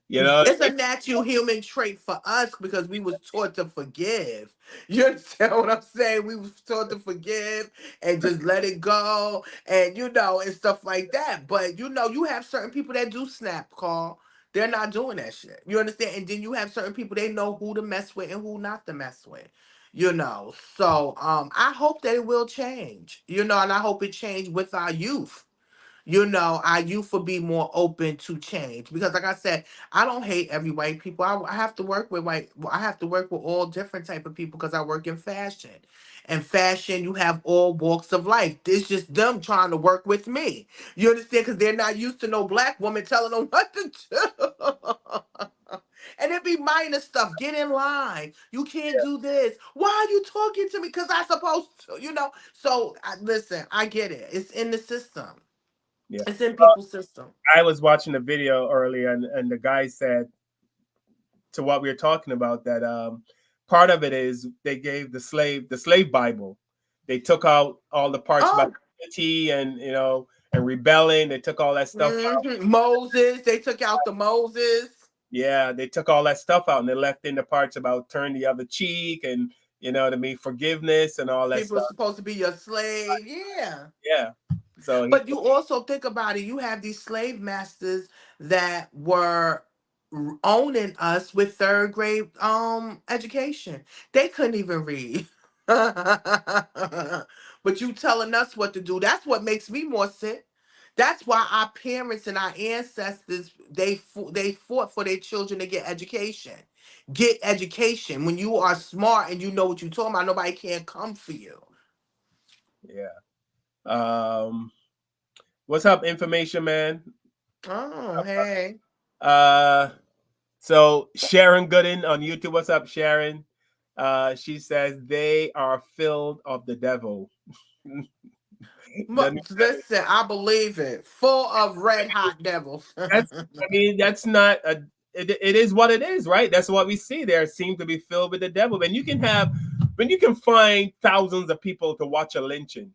You know what It's I a mean? natural human trait for us because we was taught to forgive. You understand what I'm saying? We was taught to forgive and just let it go, and and stuff like that. But you have certain people that do snap, Carl. They're not doing that shit. You understand? And then you have certain people, they know who to mess with and who not to mess with. So I hope that it will change. And I hope it change with our youth. Our youth will be more open to change, because like I said, I don't hate every white people. I have to work with I have to work with all different type of people because I work in fashion. And fashion, you have all walks of life. It's just them trying to work with me. You understand? Because they're not used to no black woman telling them what to do. And it be minor stuff. Get in line. You can't do this. Why are you talking to me? Because I supposed to. So listen, I get it. It's in the system. Yeah. It's in people's system. I was watching a video earlier, and the guy said to what we were talking about that part of it is they gave the slave Bible. They took out all the parts about Oh, unity and and rebelling. They took all that stuff out. Moses. They took out the Moses. Yeah, they took all that stuff out and they left in the parts about turn the other cheek and you know what I mean, forgiveness and all that People are stuff. supposed to be your slave. Yeah. Yeah. So he But you also think about it, you have these slave masters that were owning us with third grade education. They couldn't even read. But you telling us what to do. That's what makes me more sick. That's why our parents and our ancestors, they fought for their children to get education. Get education. When you are smart and you know what you're talking about, nobody can come for you. yeah. What's up, information man? Oh, hey. Uh so Sharon Gooden on YouTube. What's up, Sharon? She says they are filled of the devil. The Listen, I believe it. Full of red hot devils. That's, I mean, that's not a. It is what it is, right? That's what we see. There seem to be filled with the devil, and when you can find thousands of people to watch a lynching,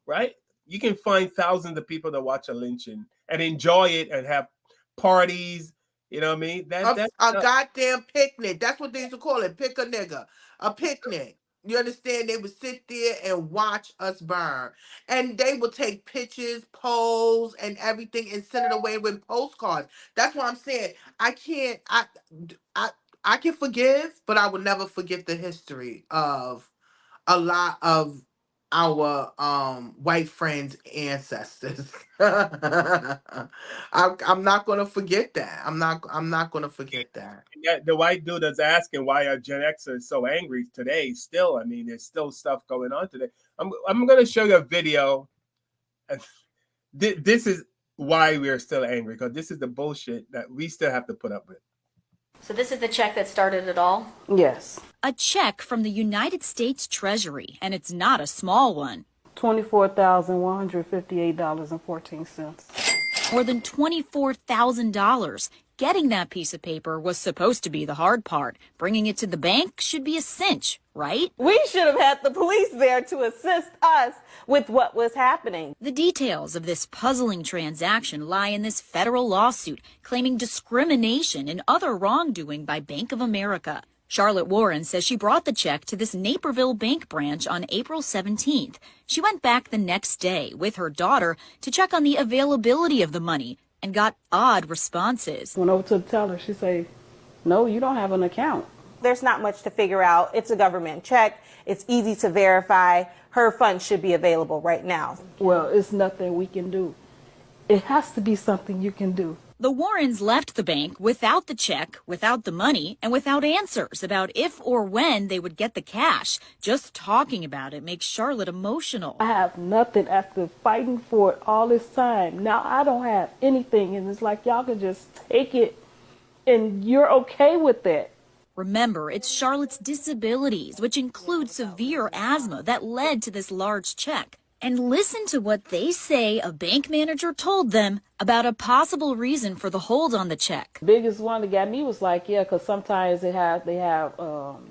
right? you can find thousands of people to watch a lynching and enjoy it and have parties. You know what I mean? A goddamn picnic. That's what they used to call it. Pick a nigga. A picnic. You understand? They would sit there and watch us burn. And they would take pictures, pose, and everything and send it away with postcards. That's what I'm saying. I can't I I can forgive, but I would never forget the history of a lot of our white friends ancestors. I'm not gonna forget that. I'm not gonna forget that. The white dude is asking why are Gen Xers so angry today. Still, I mean, there's still stuff going on today. I'm gonna show you a video. And this is why we are still angry, because this is the bullshit that we still have to put up with. So this is the check that started it all? Yes. A check from the United States Treasury, and it's not a small one. $24,158.14. More than $24,000. Getting that piece of paper was supposed to be the hard part. Bringing it to the bank should be a cinch, right? We should have had the police there to assist us with what was happening. The details of this puzzling transaction lie in this federal lawsuit claiming discrimination and other wrongdoing by Bank of America. Charlotte Warren says she brought the check to this Naperville bank branch on April 17th. She went back the next day with her daughter to check on the availability of the money and got odd responses. Went over to the teller. She said, no, you don't have an account. There's not much to figure out. It's a government check. It's easy to verify. Her funds should be available right now. Well, it's nothing we can do. It has to be something you can do. The Warrens left the bank without the check, without the money, and without answers about if or when they would get the cash. Just talking about it makes Charlotte emotional. I have nothing after fighting for it all this time. Now I don't have anything, and it's like y'all can just take it and you're okay with it. Remember, it's Charlotte's disabilities, which include severe asthma, that led to this large check. And listen to what they say a bank manager told them about a possible reason for the hold on the check. The biggest one that got me was like, yeah, because sometimes they have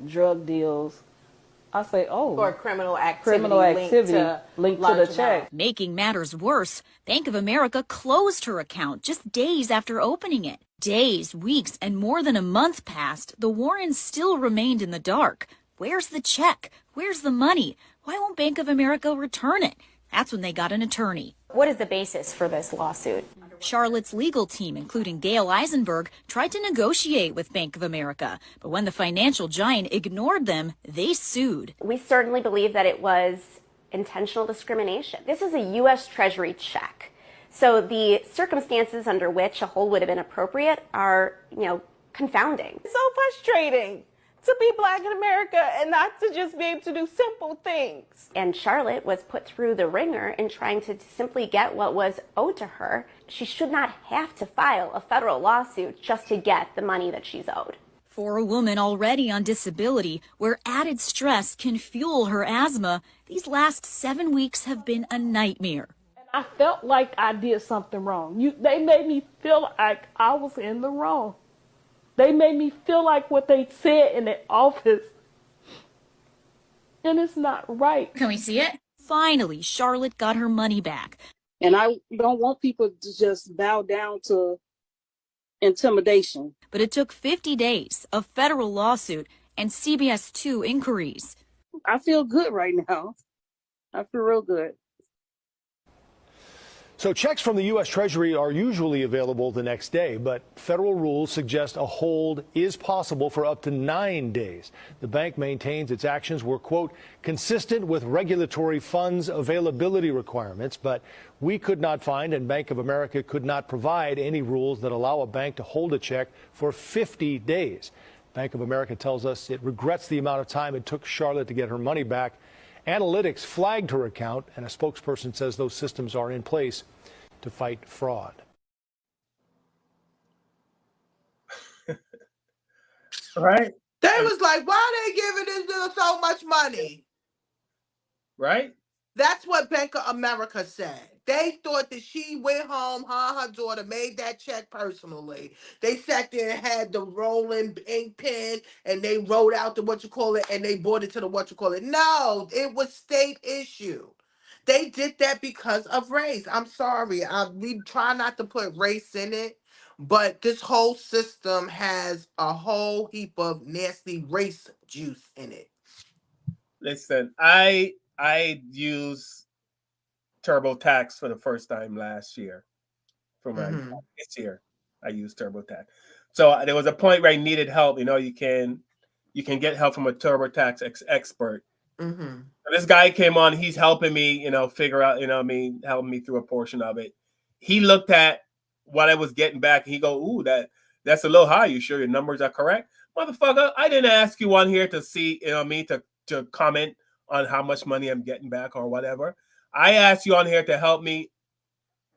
drug deals. I say, oh. Or criminal activity linked to the check. Making matters worse, Bank of America closed her account just days after opening it. Days, weeks, and more than a month passed. The Warrens still remained in the dark. Where's the check? Where's the money? Why won't Bank of America return it? That's when they got an attorney. What is the basis for this lawsuit? Charlotte's legal team, including Gail Eisenberg, tried to negotiate with Bank of America. But when the financial giant ignored them, they sued. We certainly believe that it was intentional discrimination. This is a U.S. Treasury check. So the circumstances under which a hold would have been appropriate are, confounding. It's so frustrating to be Black in America and not to just be able to do simple things. And Charlotte was put through the ringer in trying to simply get what was owed to her. She should not have to file a federal lawsuit just to get the money that she's owed. For a woman already on disability, where added stress can fuel her asthma, these last 7 weeks have been a nightmare. I felt like I did something wrong. They made me feel like I was in the wrong. They made me feel like what they said in the office. And it's not right. Can we see it? Finally, Charlotte got her money back. And I don't want people to just bow down to intimidation. But it took 50 days, a federal lawsuit, and CBS 2 inquiries. I feel good right now. I feel real good. So checks from the U.S. Treasury are usually available the next day, but federal rules suggest a hold is possible for up to 9 days. The bank maintains its actions were, quote, consistent with regulatory funds availability requirements, but we could not find and Bank of America could not provide any rules that allow a bank to hold a check for 50 days. Bank of America tells us it regrets the amount of time it took Charlotte to get her money back. Analytics flagged her account, and a spokesperson says those systems are in place to fight fraud. Right? They was like, why they giving this girl so much money? Right? That's what Bank of America said. They thought that she went home, her and her daughter made that check personally. They sat there and had the rolling ink pen and they wrote out the and they brought it to the No, it was state issue. They did that because of race. I'm sorry. We try not to put race in it, but this whole system has a whole heap of nasty race juice in it. Listen, I use TurboTax for the first time last year for my Hmm. this year. I used TurboTax. So there was a point where I needed help. You can get help from a TurboTax expert. Hmm. This guy came on. He's helping me, figure out, helping me through a portion of it. He looked at what I was getting back, and he go, "Ooh, that's a little high. You sure your numbers are correct, motherfucker? I didn't ask you on here to see, to comment on how much money I'm getting back or whatever. I asked you on here to help me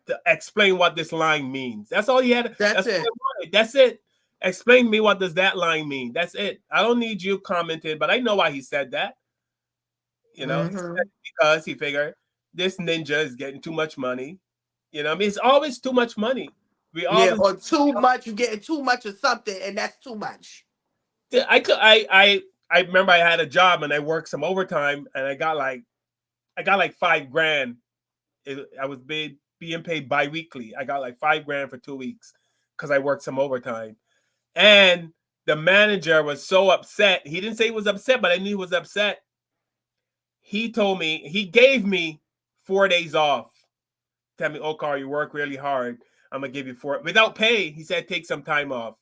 to explain what this line means. That's all you had. That's That's all I it. wanted. That's it. Explain to me what does that line mean. That's it. I don't need you commenting, but I know why he said that. He said Hmm. it because he figured this ninja is getting too much money. It's always too much money. We Yeah, always, or too much. You getting too much of something, and that's too much. I could, I remember I had a job and I worked some overtime and I got like 5 grand. I was being paid bi-weekly. I got like 5 grand for 2 weeks because I worked some overtime. And the manager was so upset. He didn't say he was upset, but I knew he was upset. He gave me 4 days off. Tell me, oh, Carl, you work really hard. I'm gonna give you four without pay. He said, take some time off.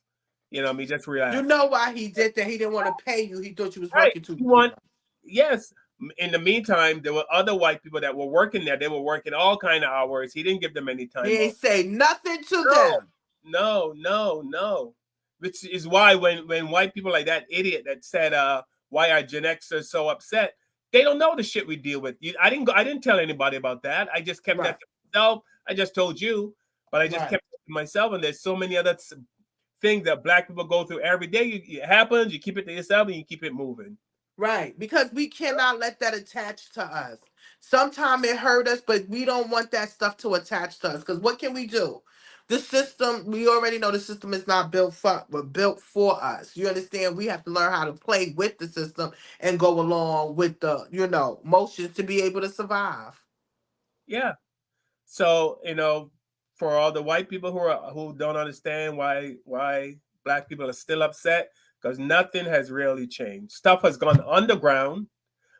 Just You relax. know why he did that? He didn't want to pay you. He thought you was Right. working too You too want much. yes. In the meantime, there were other white people that were working there. They were working all kind of hours. He didn't give them any He time ain't off. say nothing to No, them. no. Which is why when white people like that idiot that said, why are Gen Xers so upset? They don't know the shit we deal with. I didn't tell anybody about that. I just kept Right, that to myself. I just told you, but I just right, kept it to myself. And there's so many other things that black people go through every day. It happens. You keep it to yourself and you keep it moving. right. Because we cannot let that attach to us. Sometimes it hurt us, but we don't want that stuff to attach to us. Because what can we do? The system, we already know the system is not built for, but built for us. You understand? We have to learn how to play with the system and go along with the, motions to be able to survive. Yeah. So for all the white people who don't understand why black people are still upset, because nothing has really changed. Stuff has gone underground,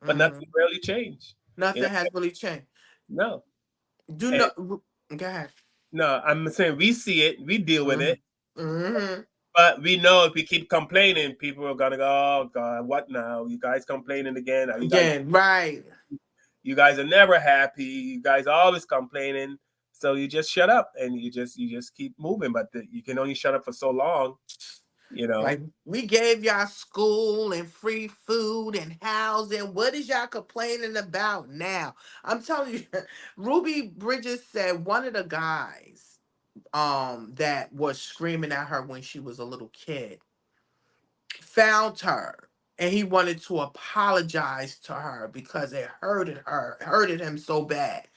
but Hmm. nothing really changed. You know, Nothing has really changed. no. Do And not. Go ahead. no, I'm saying we see it, we deal with Hmm. it, Hmm. but we know if we keep complaining, people are gonna go, "Oh God, what now? You guys complaining again? Are Again, right. you guys are never happy. You guys are always complaining." So you just shut up and you just keep moving, but you can only shut up for so long, you know. Like we gave y'all school and free food and housing. What is y'all complaining about now? I'm telling you, Ruby Bridges said one of the guys that was screaming at her when she was a little kid found her and he wanted to apologize to her because it hurted him so bad.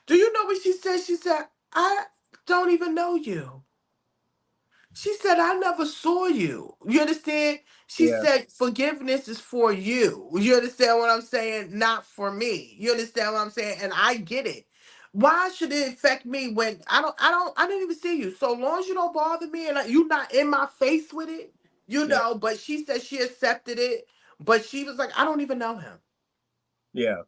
Do you know what she said? She said, I don't even know you. She said, I never saw you. You understand? She Yeah, said, forgiveness is for you. You understand what I'm saying? Not for me. You understand what I'm saying? And I get it. Why should it affect me when I didn't even see you. So long as you don't bother me and you not in my face with it, yeah, but she said she accepted it. But she was like, I don't even know him. yeah,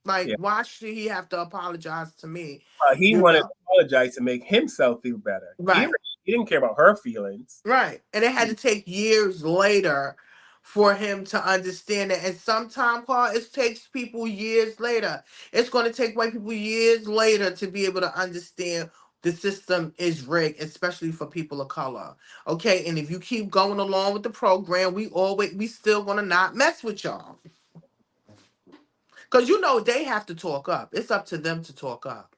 Like, yeah. why should he have to apologize to me? He You wanted know? to apologize to make himself feel better. Right. He didn't care about her feelings. Right. And it had to take years later for him to understand it. And sometimes, Carl, it takes people years later. It's going to take white people years later to be able to understand the system is rigged, especially for people of color. Okay. And if you keep going along with the program, we still gonna not mess with y'all. Because they have to talk up. It's up to them to talk up.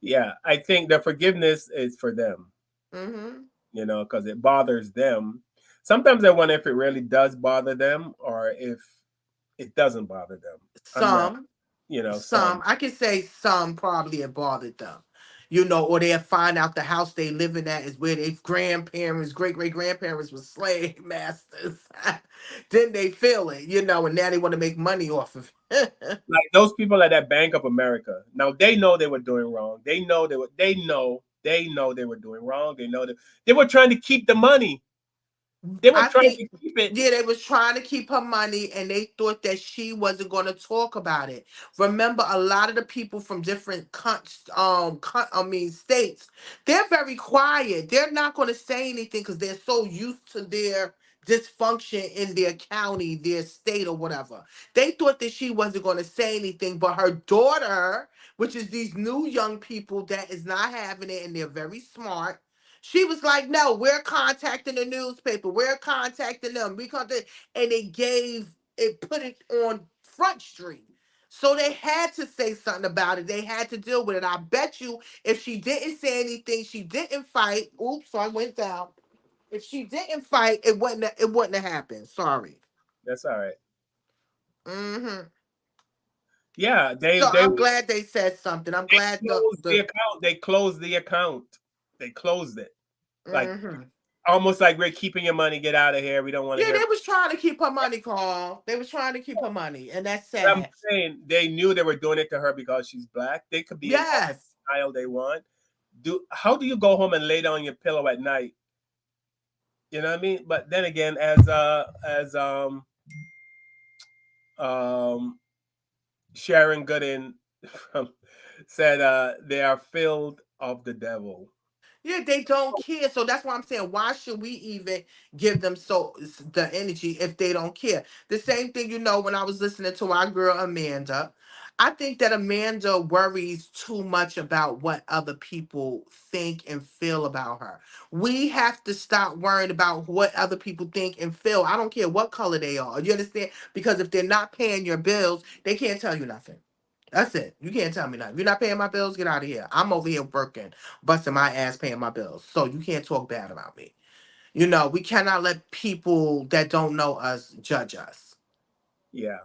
Yeah, I think the forgiveness is for them, Hmm. because it bothers them. Sometimes I wonder if it really does bother them or if it doesn't bother them. I'm not, Some. some. Some, I can say some probably it bothered them, or they'll find out the house they living at is where their grandparents, great great grandparents was slave masters. Then they feel it, and now they want to make money off of it. Like those people at that Bank of America. Now they know they were doing wrong. They know they were doing wrong. They know that they were trying to keep the money. They were I trying think, to keep it. yeah, they was trying to keep her money, and they thought that she wasn't going to talk about it. Remember, a lot of the people from different states, they're very quiet. They're not going to say anything because they're so used to their dysfunction in their county, their state, or whatever. They thought that she wasn't going to say anything, but her daughter, which is these new young people that is not having it, and they're very smart. She was like, "No, we're contacting the newspaper. We're contacting them. We contact," and it put it on Front Street. So they had to say something about it. They had to deal with it. I bet you, if she didn't say anything, she didn't fight. Oops, I went down. If she didn't fight, it wouldn't have happened. Sorry. That's all right. Mm-hmm. Yeah, So I'm glad they said something. I'm glad closed the the account. They closed the account. They closed it. Like mm-hmm. almost like we're keeping your money. Get out of here. We don't want to Yeah, hear. they was trying to keep her money, Carl. They was trying to keep her money, and that's I'm sad. saying they knew they were doing it to her because she's black. They could be in any Yes. style they want. How do you go home and lay down on your pillow at night? You know what I mean? But then again, as Sharon Gooden said, they are filled of the devil. Yeah, they don't care. So that's why I'm saying, why should we even give them the energy if they don't care? The same thing, when I was listening to our girl Amanda, I think that Amanda worries too much about what other people think and feel about her. We have to stop worrying about what other people think and feel. I don't care what color they are. You understand? Because if they're not paying your bills, they can't tell you nothing. That's it. You can't tell me nothing. If you're not paying my bills, get out of here. I'm over here working, busting my ass, paying my bills. So you can't talk bad about me. We cannot let people that don't know us judge us. Yeah,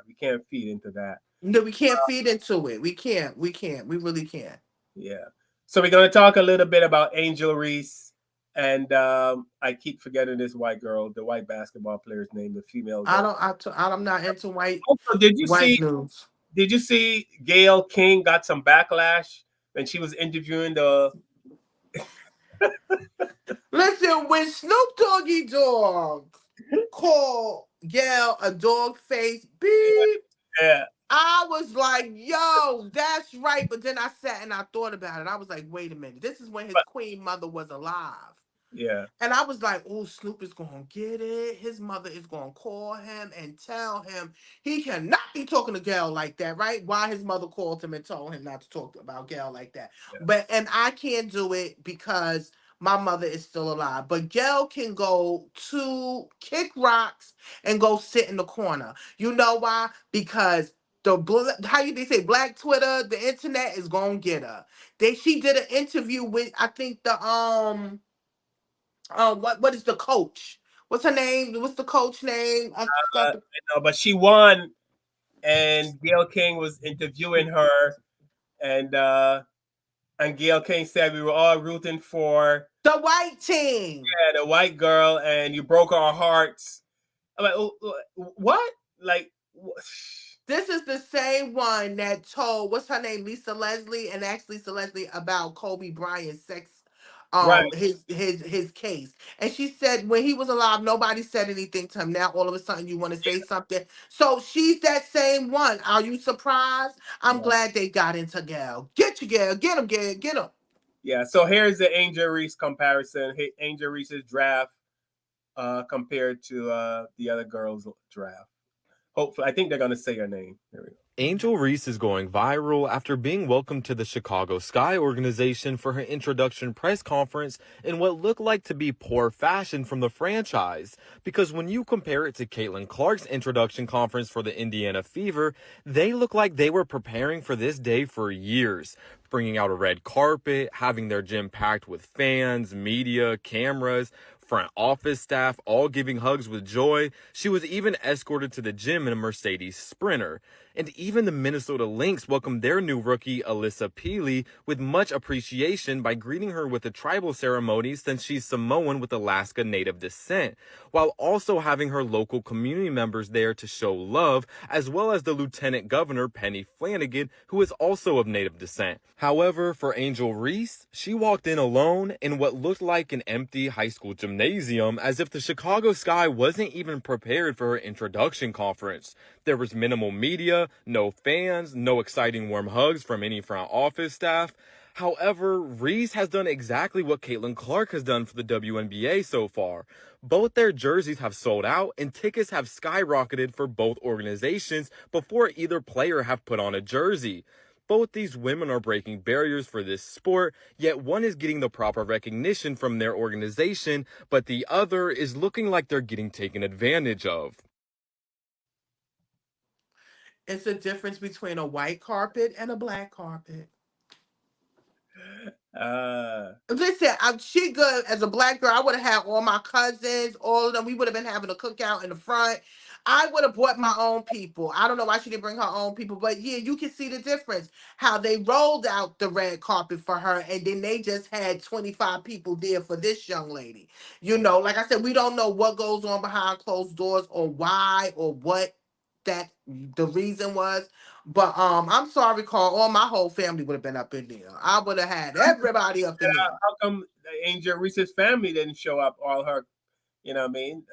we can't feed into that. No, we can't feed into it. We can't. We can't. We really can't. Yeah. So we're gonna talk a little bit about Angel Reese, and I keep forgetting this white girl, the white basketball player's name, the female I girl. don't. I'm not into Also, white news. Did you see Gayle King got some backlash when she was interviewing the? Listen, when Snoop Doggy Dogg called Gail a dog face beep, Yeah. I was like, yo, that's right. But then I sat and I thought about it. I was like, wait a minute. This is when his queen mother was alive. Yeah. And I was like, oh, Snoop is going to get it. His mother is going to call him and tell him he cannot be talking to Gail like that, right? Why his mother called him and told him not to talk about Gail like that. Yeah. And I can't do it because my mother is still alive. But Gail can go to kick rocks and go sit in the corner. You know why? Because they say black Twitter, the internet is gonna get her. She did an interview with, I think, what is the coach? What's her name? What's the coach name? I forgot I know, but she won, and Gayle King was interviewing her, and Gayle King said we were all rooting for the white team. Yeah, the white girl, and you broke our hearts. I'm like, what? Like, this is the same one that told, what's her name, Lisa Leslie, and asked Lisa Leslie about Kobe Bryant's sex, right? his case. And she said when he was alive, nobody said anything to him. Now all of a sudden you want to say something. So she's that same one. Are you surprised? I'm glad they got into Gail. Get you, Gail. Get him, Gail. Get him. Yeah. So here's the Angel Reese comparison. Angel Reese's draft compared to the other girls' draft. Hopefully, I think they're gonna say her name. There we go. Angel Reese is going viral after being welcomed to the Chicago Sky organization for her introduction press conference in what looked like to be poor fashion from the franchise. Because when you compare it to Caitlin Clark's introduction conference for the Indiana Fever, they look like they were preparing for this day for years. Bringing out a red carpet, having their gym packed with fans, media, cameras. front office staff all giving hugs with joy. She was even escorted to the gym in a Mercedes Sprinter. And even the Minnesota Lynx welcomed their new rookie, Alyssa Peely, with much appreciation by greeting her with a tribal ceremony since she's Samoan with Alaska Native descent, while also having her local community members there to show love, as well as the Lieutenant Governor, Penny Flanagan, who is also of Native descent. However, for Angel Reese, she walked in alone in what looked like an empty high school gymnasium, as if the Chicago Sky wasn't even prepared for her introduction conference. There was minimal media, no fans, no exciting warm hugs from any front office staff. However, Reese has done exactly what Caitlin Clark has done for the WNBA so far. Both their jerseys have sold out and tickets have skyrocketed for both organizations before either player have put on a jersey. Both these women are breaking barriers for this sport, yet one is getting the proper recognition from their organization, but the other is looking like they're getting taken advantage of. It's a difference between a white carpet and a black carpet. Listen, she good as a black girl. I would have had all my cousins, all of them. We would have been having a cookout in the front. I would have brought my own people. I don't know why she didn't bring her own people, but yeah, you can see the difference. How they rolled out the red carpet for her, and then they just had 25 people there for this young lady. You know, like I said, we don't know what goes on behind closed doors or why or what that the reason was. But I'm sorry, Carl. All my whole family would have been up in there. I would have had everybody up in there. How come Angel Reese's family didn't show up? All her, you know what I mean?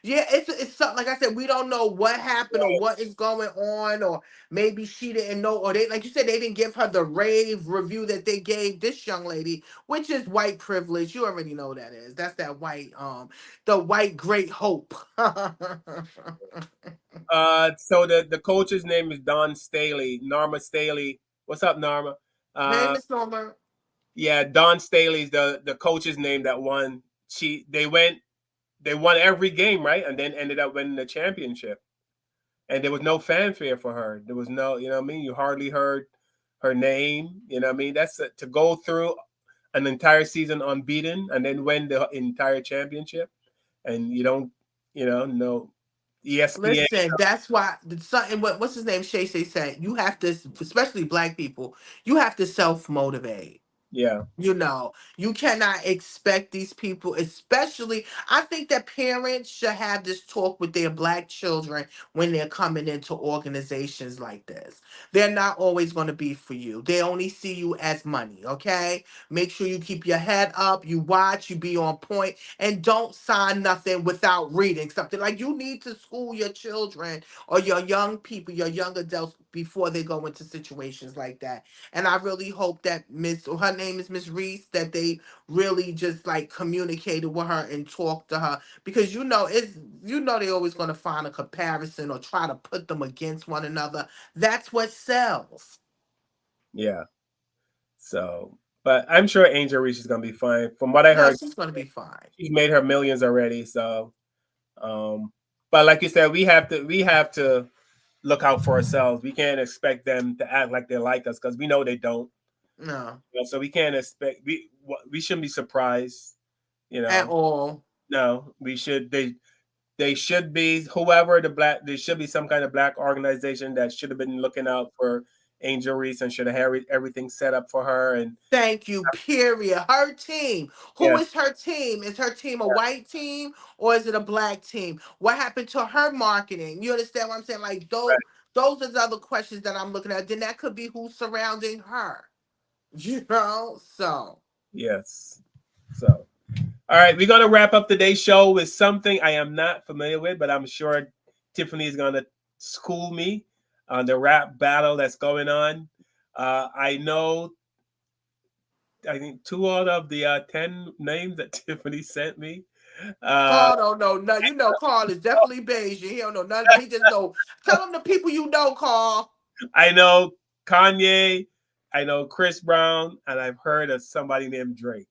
Yeah, it's something like I said. We don't know what happened or Right. what is going on, or maybe she didn't know, or they like you said they didn't give her the rave review that they gave this young lady, which is white privilege. You already know that is. That's that white the white great hope. So the coach's name is Don Staley, Norma Staley. What's up, Norma? Hey, Uh, Miss Norma. yeah, Don Staley's the coach's name that won. They won every game, right? And then ended up winning the championship. And there was no fanfare for her. There was no, you know what I mean? You hardly heard her name. You know what I mean? To go through an entire season unbeaten and then win the entire championship. And you don't, no ESPN. Listen, that's why the something what's his name? Shay said you have to, especially black people, you have to self motivate. Yeah. You know, you cannot expect these people, especially, I think that parents should have this talk with their black children when they're coming into organizations like this. They're not always going to be for you. They only see you as money, okay? Make sure you keep your head up, you watch, you be on point, and don't sign nothing without reading something. Like you need to school your children or your young people, your young adults before they go into situations like that. And I really hope that her name is Miss Reese, that they really just like communicated with her and talked to her, because they always going to find a comparison or try to put them against one another. That's what sells. Yeah. So, but I'm sure Angel Reese is gonna be fine. From what I No, heard, she's going to be fine. she's made her millions already. So, um, but like you said, we have to look out for ourselves. We can't expect them to act like they like us because we know they don't. No, So we can't expect we shouldn't be surprised. You at know, all. no, we should they should be whoever there should be some kind of black organization that should have been looking out for Angel Reese and should have had everything set up for her. And Thank you. Period. Her team. Who yes, is her team? Is her team a white team or is it a black team? What happened to her marketing? You understand what I'm saying? Like those are the other questions that I'm looking at. Then that could be who's surrounding her. You know? So yes. So all right, we're gonna wrap up today's show with something I am not familiar with, but I'm sure Tiffany is gonna school me on the rap battle that's going on. I know, I think 2 out of the 10 names that Tiffany sent me. Carl don't know nothing. You know Carl is definitely Beijing. He don't know nothing. He just know. Tell him the people you know, Carl. I know Kanye, I know Chris Brown, and I've heard of somebody named Drake.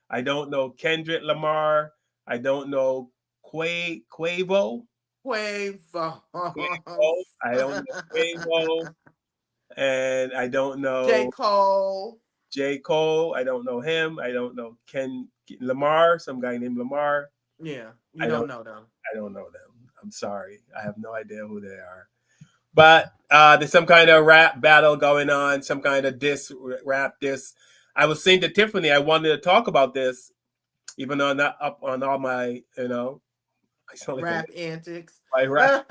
I don't know Kendrick Lamar. I don't know Quavo. Quavo. I don't know Quavo, and I don't J. know Cole. J. Cole, I don't know him. I don't know Ken Lamar, some guy named Lamar. Yeah, you don't know them. I don't know them. I'm sorry. I have no idea who they are. But there's some kind of rap battle going on, some kind of rap diss. I was saying to Tiffany, I wanted to talk about this, even though I'm not up on all my, Rap antics. My rap.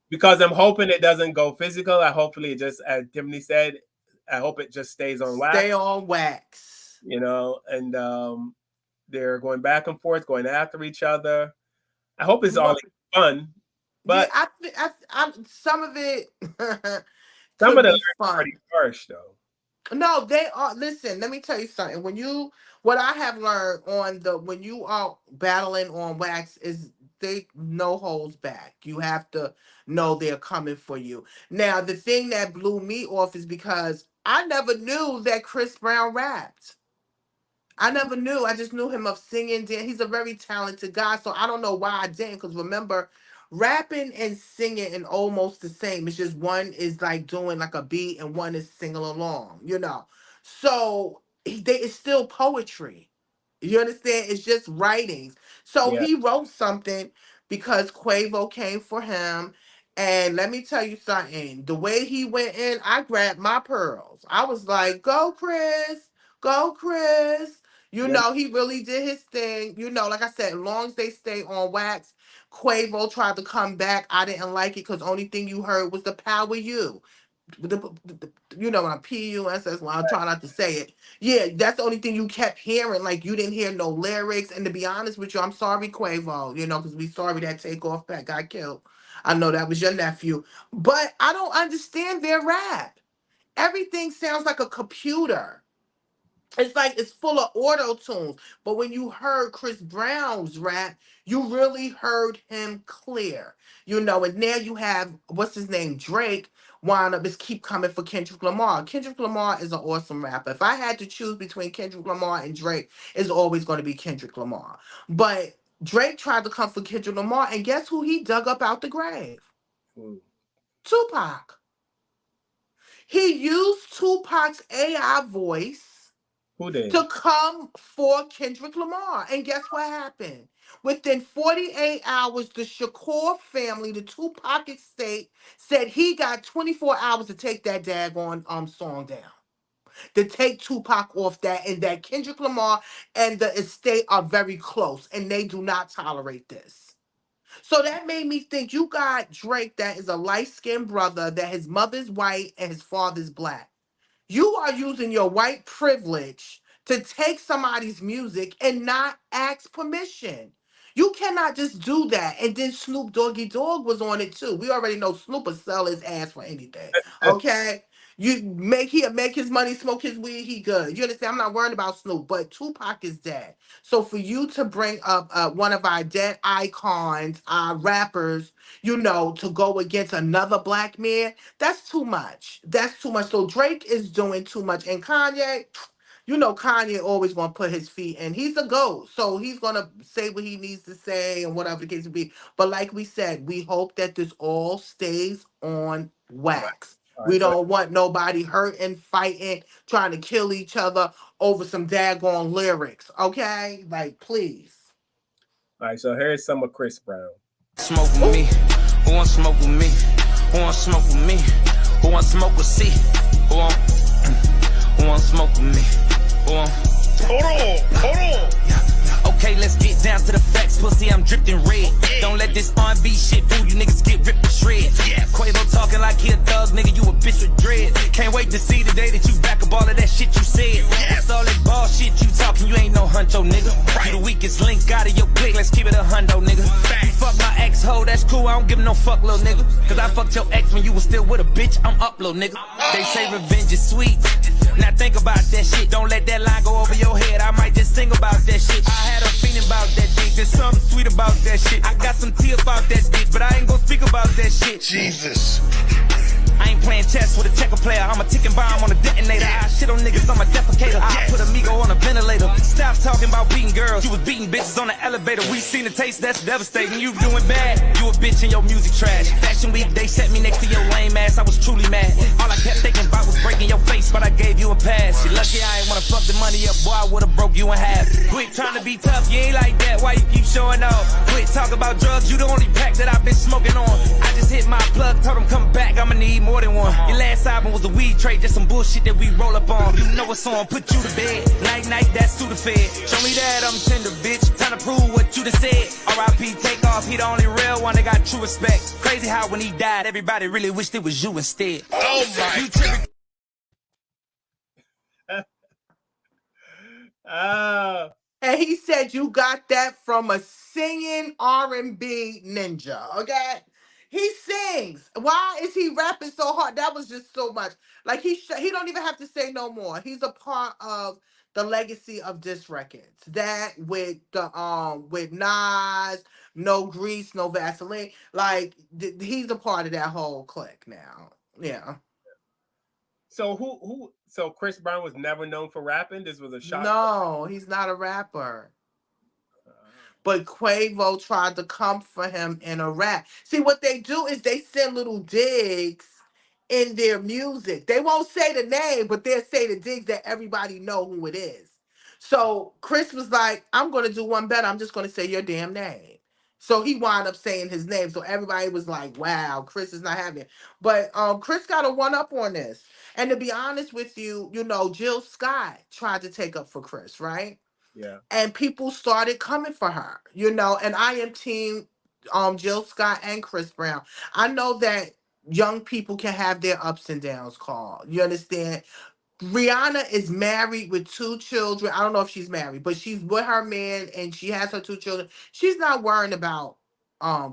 Because I'm hoping it doesn't go physical. Hopefully it just, as Tiffany said, I hope it just stays on wax. Stay on wax. And they're going back and forth, going after each other. I hope it's all fun. But yeah, I some of it some of them are pretty harsh, though. No, they are. Listen, let me tell you something. What I have learned when you are battling on wax is they no holds back. You have to know they're coming for you. Now, the thing that blew me off is because I never knew that Chris Brown rapped. I never knew. I just knew him of singing. He's a very talented guy, so I don't know why I didn't. Because remember, rapping and singing are almost the same. It's just one is like doing like a beat and one is singing along. So it's still poetry. You understand? It's just writings. So he wrote something because Quavo came for him. And let me tell you something. The way he went in, I grabbed my pearls. I was like, "Go, Chris! Go, Chris!" He really did his thing. Like I said, as long as they stay on wax. Quavo tried to come back. I didn't like it because only thing you heard was the power you. When I PUSS, well, I'm trying not to say it. Yeah, that's the only thing you kept hearing. Like, you didn't hear no lyrics. And to be honest with you, I'm sorry, Quavo, because we sorry that Takeoff Pat got killed. I know that was your nephew. But I don't understand their rap. Everything sounds like a computer. It's like it's full of auto tunes. But when you heard Chris Brown's rap, you really heard him clear. And now you have, what's his name, Drake, wind up is keep coming for Kendrick Lamar. Kendrick Lamar is an awesome rapper. If I had to choose between Kendrick Lamar and Drake, it's always going to be Kendrick Lamar. But Drake tried to come for Kendrick Lamar, and guess who he dug up out the grave? Tupac. He used Tupac's AI voice to come for Kendrick Lamar. And guess what happened? Within 48 hours, the Shakur family, the Tupac estate, said he got 24 hours to take that daggone song down. To take Tupac off that, and that Kendrick Lamar and the estate are very close, and they do not tolerate this. So that made me think you got Drake that is a light-skinned brother, that his mother's white and his father's black. You are using your white privilege to take somebody's music and not ask permission. You cannot just do that. And then Snoop Doggy Dogg was on it too. We already know Snoop will sell his ass for anything. Okay? He'll make his money, smoke his weed, he good. You understand? I'm not worried about Snoop, but Tupac is dead. So for you to bring up one of our dead icons, rappers, to go against another black man, that's too much. That's too much. So Drake is doing too much. And Kanye, Kanye always going to put his feet in. He's a GOAT. So he's going to say what he needs to say and whatever the case may be. But like we said, we hope that this all stays on wax. Right. We don't want nobody hurting, fighting, trying to kill each other over some daggone lyrics. Okay? Like, please. All right, so here's some of Chris Brown. Smoke with me. Who want smoke with me? Who want smoke with me? Who want smoke with C? Who want smoke with me? Hold on. Okay, let's get down to the facts, pussy, I'm dripping red. Don't let this R&B shit fool you niggas, get ripped to shreds. Quavo talking like he a thug, nigga, you a bitch with dread. Can't wait to see the day that you back up all of that shit you said. That's all that ball shit you talking, you ain't no huncho, nigga. You the weakest link out of your clique, let's keep it a hundo, nigga. You fuck my ex-hoe, that's cool, I don't give no fuck, little nigga. Cause I fucked your ex when you was still with a bitch, I'm up, little nigga. They say revenge is sweet. Now think about that shit, don't let that line go over your head. I might just sing about that shit. I had a feeling about that dick, there's something sweet about that shit. I got some tea about that dick, but I ain't gonna speak about that shit. Jesus. I ain't playing chess with a checker player. I'm a ticking bomb on a detonator. I shit on niggas, I'm a defecator. I put Amigo on a ventilator. Stop talking about beating girls. You was beating bitches on the elevator. We seen the taste, that's devastating. You doing bad. You a bitch and your music trash. Fashion week, they set me next to your lame ass. I was truly mad. All I kept thinking about was breaking your face, but I gave you a pass. You lucky I ain't wanna fuck the money up, boy. I would've broke you in half. Quit trying to be tough, you ain't like that. Why you keep showing off? Quit talk about drugs, you the only pack that I've been smoking on. I just hit my plug, told him come back, I'ma need more than one. Your last album was a weed trade, just some bullshit that we roll up on. You know what's on, put you to bed. Night, night, that's Sudafed. Show me that I'm tender, bitch. Time to prove what you done said. R.I.P. take off, he the only real one that got true respect. Crazy how when he died, everybody really wished it was you instead. Oh my. You tripping. And he said you got that from a singing R&B ninja, okay? He sings. Why is he rapping so hard? That was just so much. Like he don't even have to say no more. He's a part of the legacy of disc records. That with Nas, no grease, no Vaseline. Like he's a part of that whole clique now. Yeah. So Chris Brown was never known for rapping? This was a shock. No, he's not a rapper. But Quavo tried to come for him in a rap. See, what they do is they send little digs in their music. They won't say the name, but they'll say the digs that everybody know who it is. So Chris was like, I'm going to do one better. I'm just going to say your damn name. So he wound up saying his name. So everybody was like, wow, Chris is not having it. But Chris got a one up on this. And to be honest with you, Jill Scott tried to take up for Chris, right? Yeah. And people started coming for her, and I am team Jill Scott and Chris Brown. I know that young people can have their ups and downs, Carl. You understand? Rihanna is married with 2 children. I don't know if she's married, but she's with her man and she has her 2 children. She's not worrying about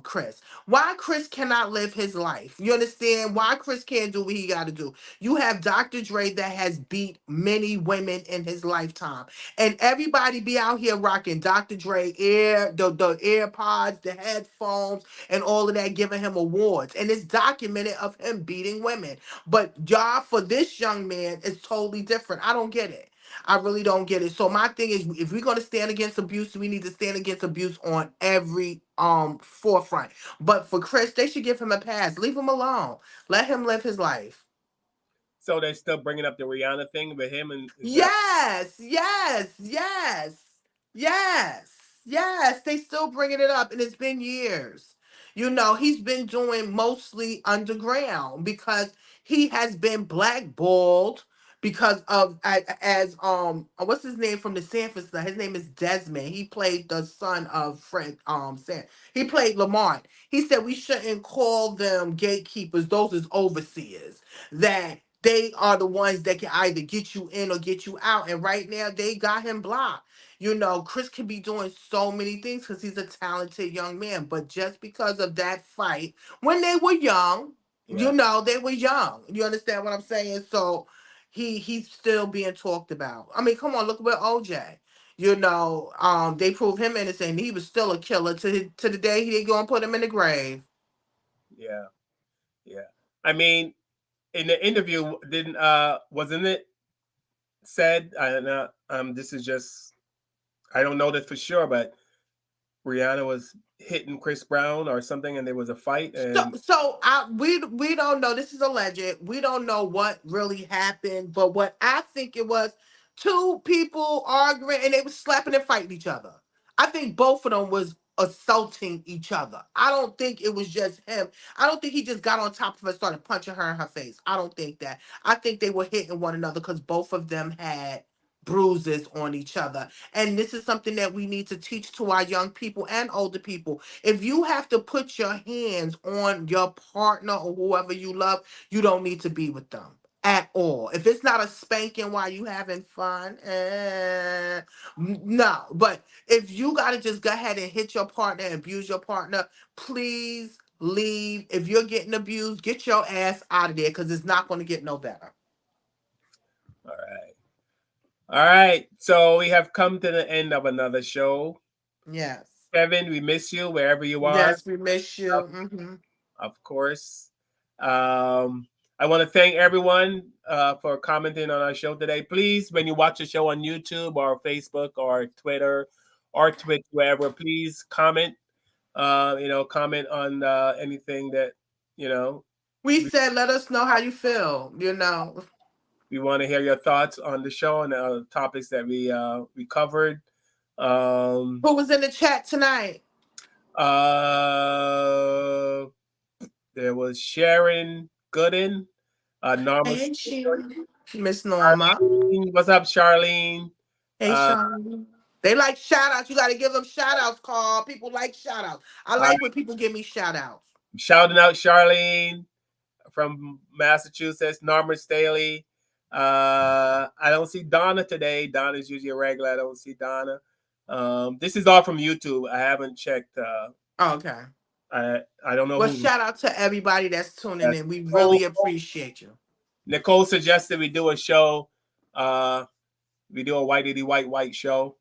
Chris. Why Chris cannot live his life? You understand? Why Chris can't do what he got to do? You have Dr. Dre that has beat many women in his lifetime. And everybody be out here rocking Dr. Dre the AirPods, the headphones, and all of that, giving him awards. And it's documented of him beating women. But y'all, for this young man, it's totally different. I don't get it. I really don't get it. So my thing is, if we're gonna stand against abuse, we need to stand against abuse on every forefront. But for Chris, they should give him a pass. Leave him alone. Let him live his life. So they're still bringing up the Rihanna thing with him and yes. They still bringing it up, and it's been years. He's been doing mostly underground because he has been blackballed because of as what's his name from the Sanford side? His name is Desmond. He played the son of Fred San. He played Lamont. He said we shouldn't call them gatekeepers. Those is overseers. That they are the ones that can either get you in or get you out. And right now they got him blocked. Chris can be doing so many things because he's a talented young man. But just because of that fight, when they were young, they were young. You understand what I'm saying? So he's still being talked about. I mean, come on, look at OJ. They proved him innocent. And he was still a killer to the day he go and put him in the grave. Yeah. I mean, in the interview, wasn't it said? This is just, I don't know that for sure, but Rihanna was hitting Chris Brown or something, and there was a fight. And we don't know. This is alleged. We don't know what really happened, but what I think it was, 2 people arguing and they were slapping and fighting each other. I think both of them was assaulting each other. I don't think it was just him. I don't think he just got on top of her and started punching her in her face. I don't think that. I think they were hitting one another because both of them had bruises on each other. And this is something that we need to teach to our young people and older people. If you have to put your hands on your partner or whoever you love, you don't need to be with them at all. If it's not a spanking while you having fun, no. But if you got to just go ahead and hit your partner and abuse your partner, please leave. If you're getting abused, get your ass out of there because it's not going to get no better. All right. So we have come to the end of another show. Yes. Kevin, we miss you wherever you are. Yes, we miss you. Of course. I I want to thank everyone for commenting on our show today. Please, when you watch the show on YouTube or Facebook or Twitter or Twitch, wherever, please comment. Comment on anything that you know. We said, let us know how you feel. We want to hear your thoughts on the show and the topics that we covered. Who was in the chat tonight? There was Sharon Gooden, Norma. Hey, Miss Norma. Charlene. What's up, Charlene? Hey, Charlene. They like shout outs. You got to give them shout outs, Carl. People like shout outs. I like when people give me shout outs. Shouting out Charlene from Massachusetts, Norma Staley. I don't see Donna today. Donna's usually a regular. I don't see Donna. This is all from YouTube. I haven't checked. Okay. I don't know. Well, shout out to everybody that's tuning in. We really appreciate you. Nicole suggested we do a show. We do a whitey white show.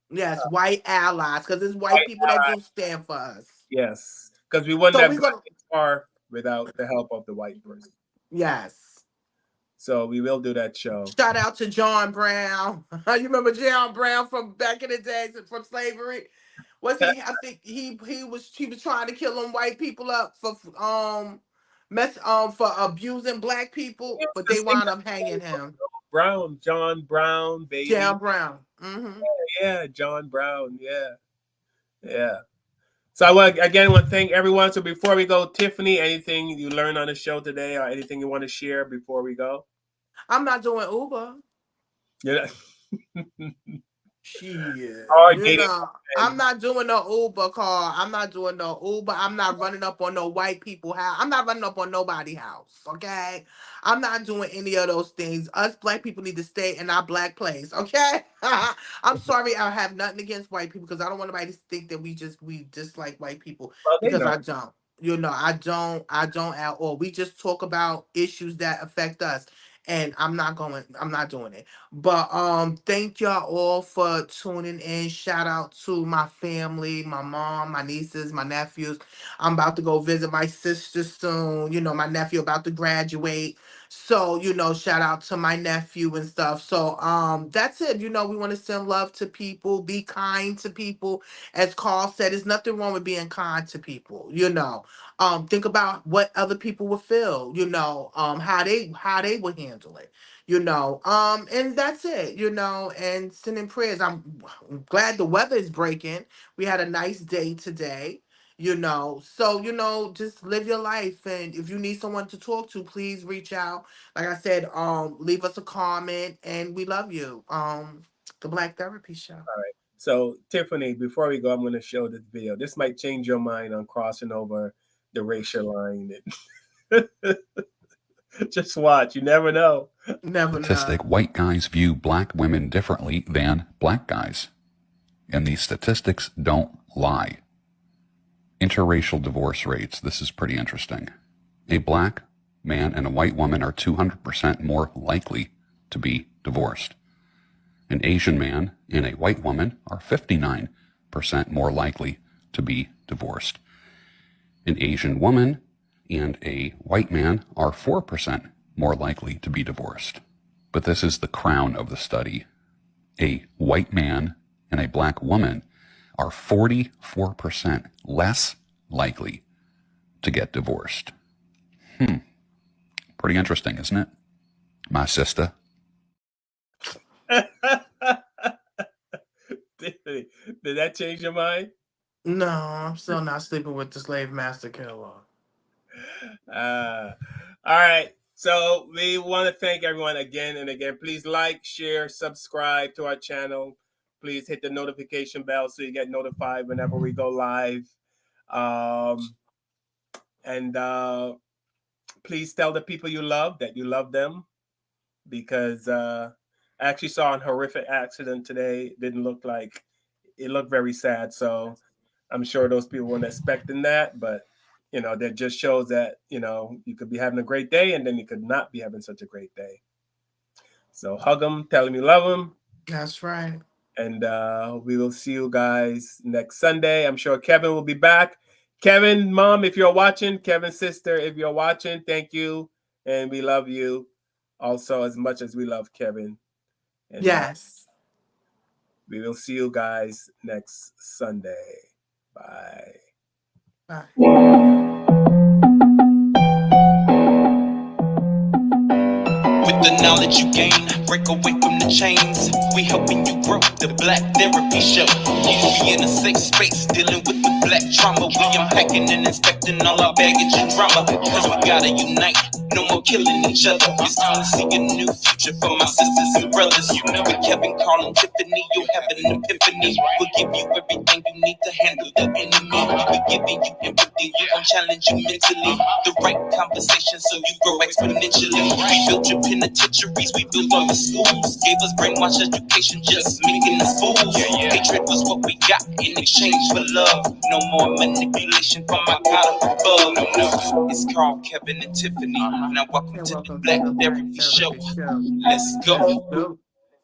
Yes, white allies, because it's white people that do stand for us. Yes, because we wouldn't have gone far without the help of the white person. Yes. So we will do that show. Shout out to John Brown. You remember John Brown from back in the days from slavery? Was he? I think he was trying to kill them white people up for for abusing black people, but they wound up hanging him. John Brown, baby. John Brown. Mm-hmm. Yeah, John Brown. Yeah. So I want to thank everyone. So before we go, Tiffany, anything you learned on the show today, or anything you want to share before we go? I'm not doing Uber. Yeah. Shit. I'm not doing no Uber car. I'm not doing no Uber. I'm not running up on no white people house. I'm not running up on nobody's house. Okay? I'm not doing any of those things. Us black people need to stay in our black place. Okay? I'm sorry. I have nothing against white people because I don't want anybody to think that we dislike white people because I don't. I don't at all. We just talk about issues that affect us. And I'm not doing it. But thank y'all all for tuning in. Shout out to my family, my mom, my nieces, my nephews. I'm about to go visit my sister soon. My nephew about to graduate. So, shout out to my nephew and stuff. So that's it. We want to send love to people, be kind to people. As Carl said, there's nothing wrong with being kind to people, think about what other people would feel, how they would handle it, and that's it, and sending prayers. I'm glad the weather is breaking. We had a nice day today, so just live your life, and if you need someone to talk to, please reach out. Like I said, leave us a comment, and we love you. The Black Therapy Show. All right. So Tiffany, before we go, I'm going to show this video. This might change your mind on crossing over the racial line. Just watch. You never know. Statistic: white guys view black women differently than black guys. And these statistics don't lie. Interracial divorce rates. This is pretty interesting. A black man and a white woman are 200% more likely to be divorced. An Asian man and a white woman are 59% more likely to be divorced. An Asian woman and a white man are 4% more likely to be divorced. But this is the crown of the study. A white man and a black woman are 44% less likely to get divorced. Pretty interesting, isn't it? My sister. Did that change your mind? No, I'm still not sleeping with the slave master killer. All right. So we want to thank everyone again and again. Please like, share, subscribe to our channel. Please hit the notification bell so you get notified whenever we go live. And please tell the people you love that you love them, because I actually saw a horrific accident today. It looked very sad. So I'm sure those people weren't expecting that, but that just shows that, you could be having a great day and then you could not be having such a great day. So hug them, tell them you love them. That's right. And we will see you guys next Sunday. I'm sure Kevin will be back. Kevin, mom, if you're watching, Kevin's sister, if you're watching, thank you And we love you also as much as we love Kevin. And yes. We will see you guys next Sunday. Bye. Bye. With the knowledge you gain, break away from the chains. We helping you grow, the Black Therapy Show. You be in a safe space, dealing with the black trauma. We unpacking and inspecting all our baggage and drama. Cause we gotta unite, no more killing each other. It's time to see a new future for my sisters and brothers. With Kevin, Carl, and Tiffany, you'll have an epiphany. We'll give you everything you need to handle the enemy. We're giving you empathy, we're gonna challenge you mentally. The right conversation so you grow exponentially. We built your penitentiaries, we built all the schools. Gave us brainwash education, just making us fools. Hatred was what we got in exchange for love. No more manipulation from my God above. No, it's Carl, Kevin, and Tiffany. Now welcome to the Black Therapy Show. Let's go.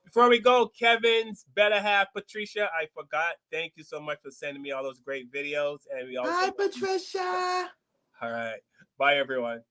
Before we go, Kevin's better half, Patricia, I forgot. Thank you so much for sending me all those great videos. And we also Hi, Patricia. All right. Bye, everyone.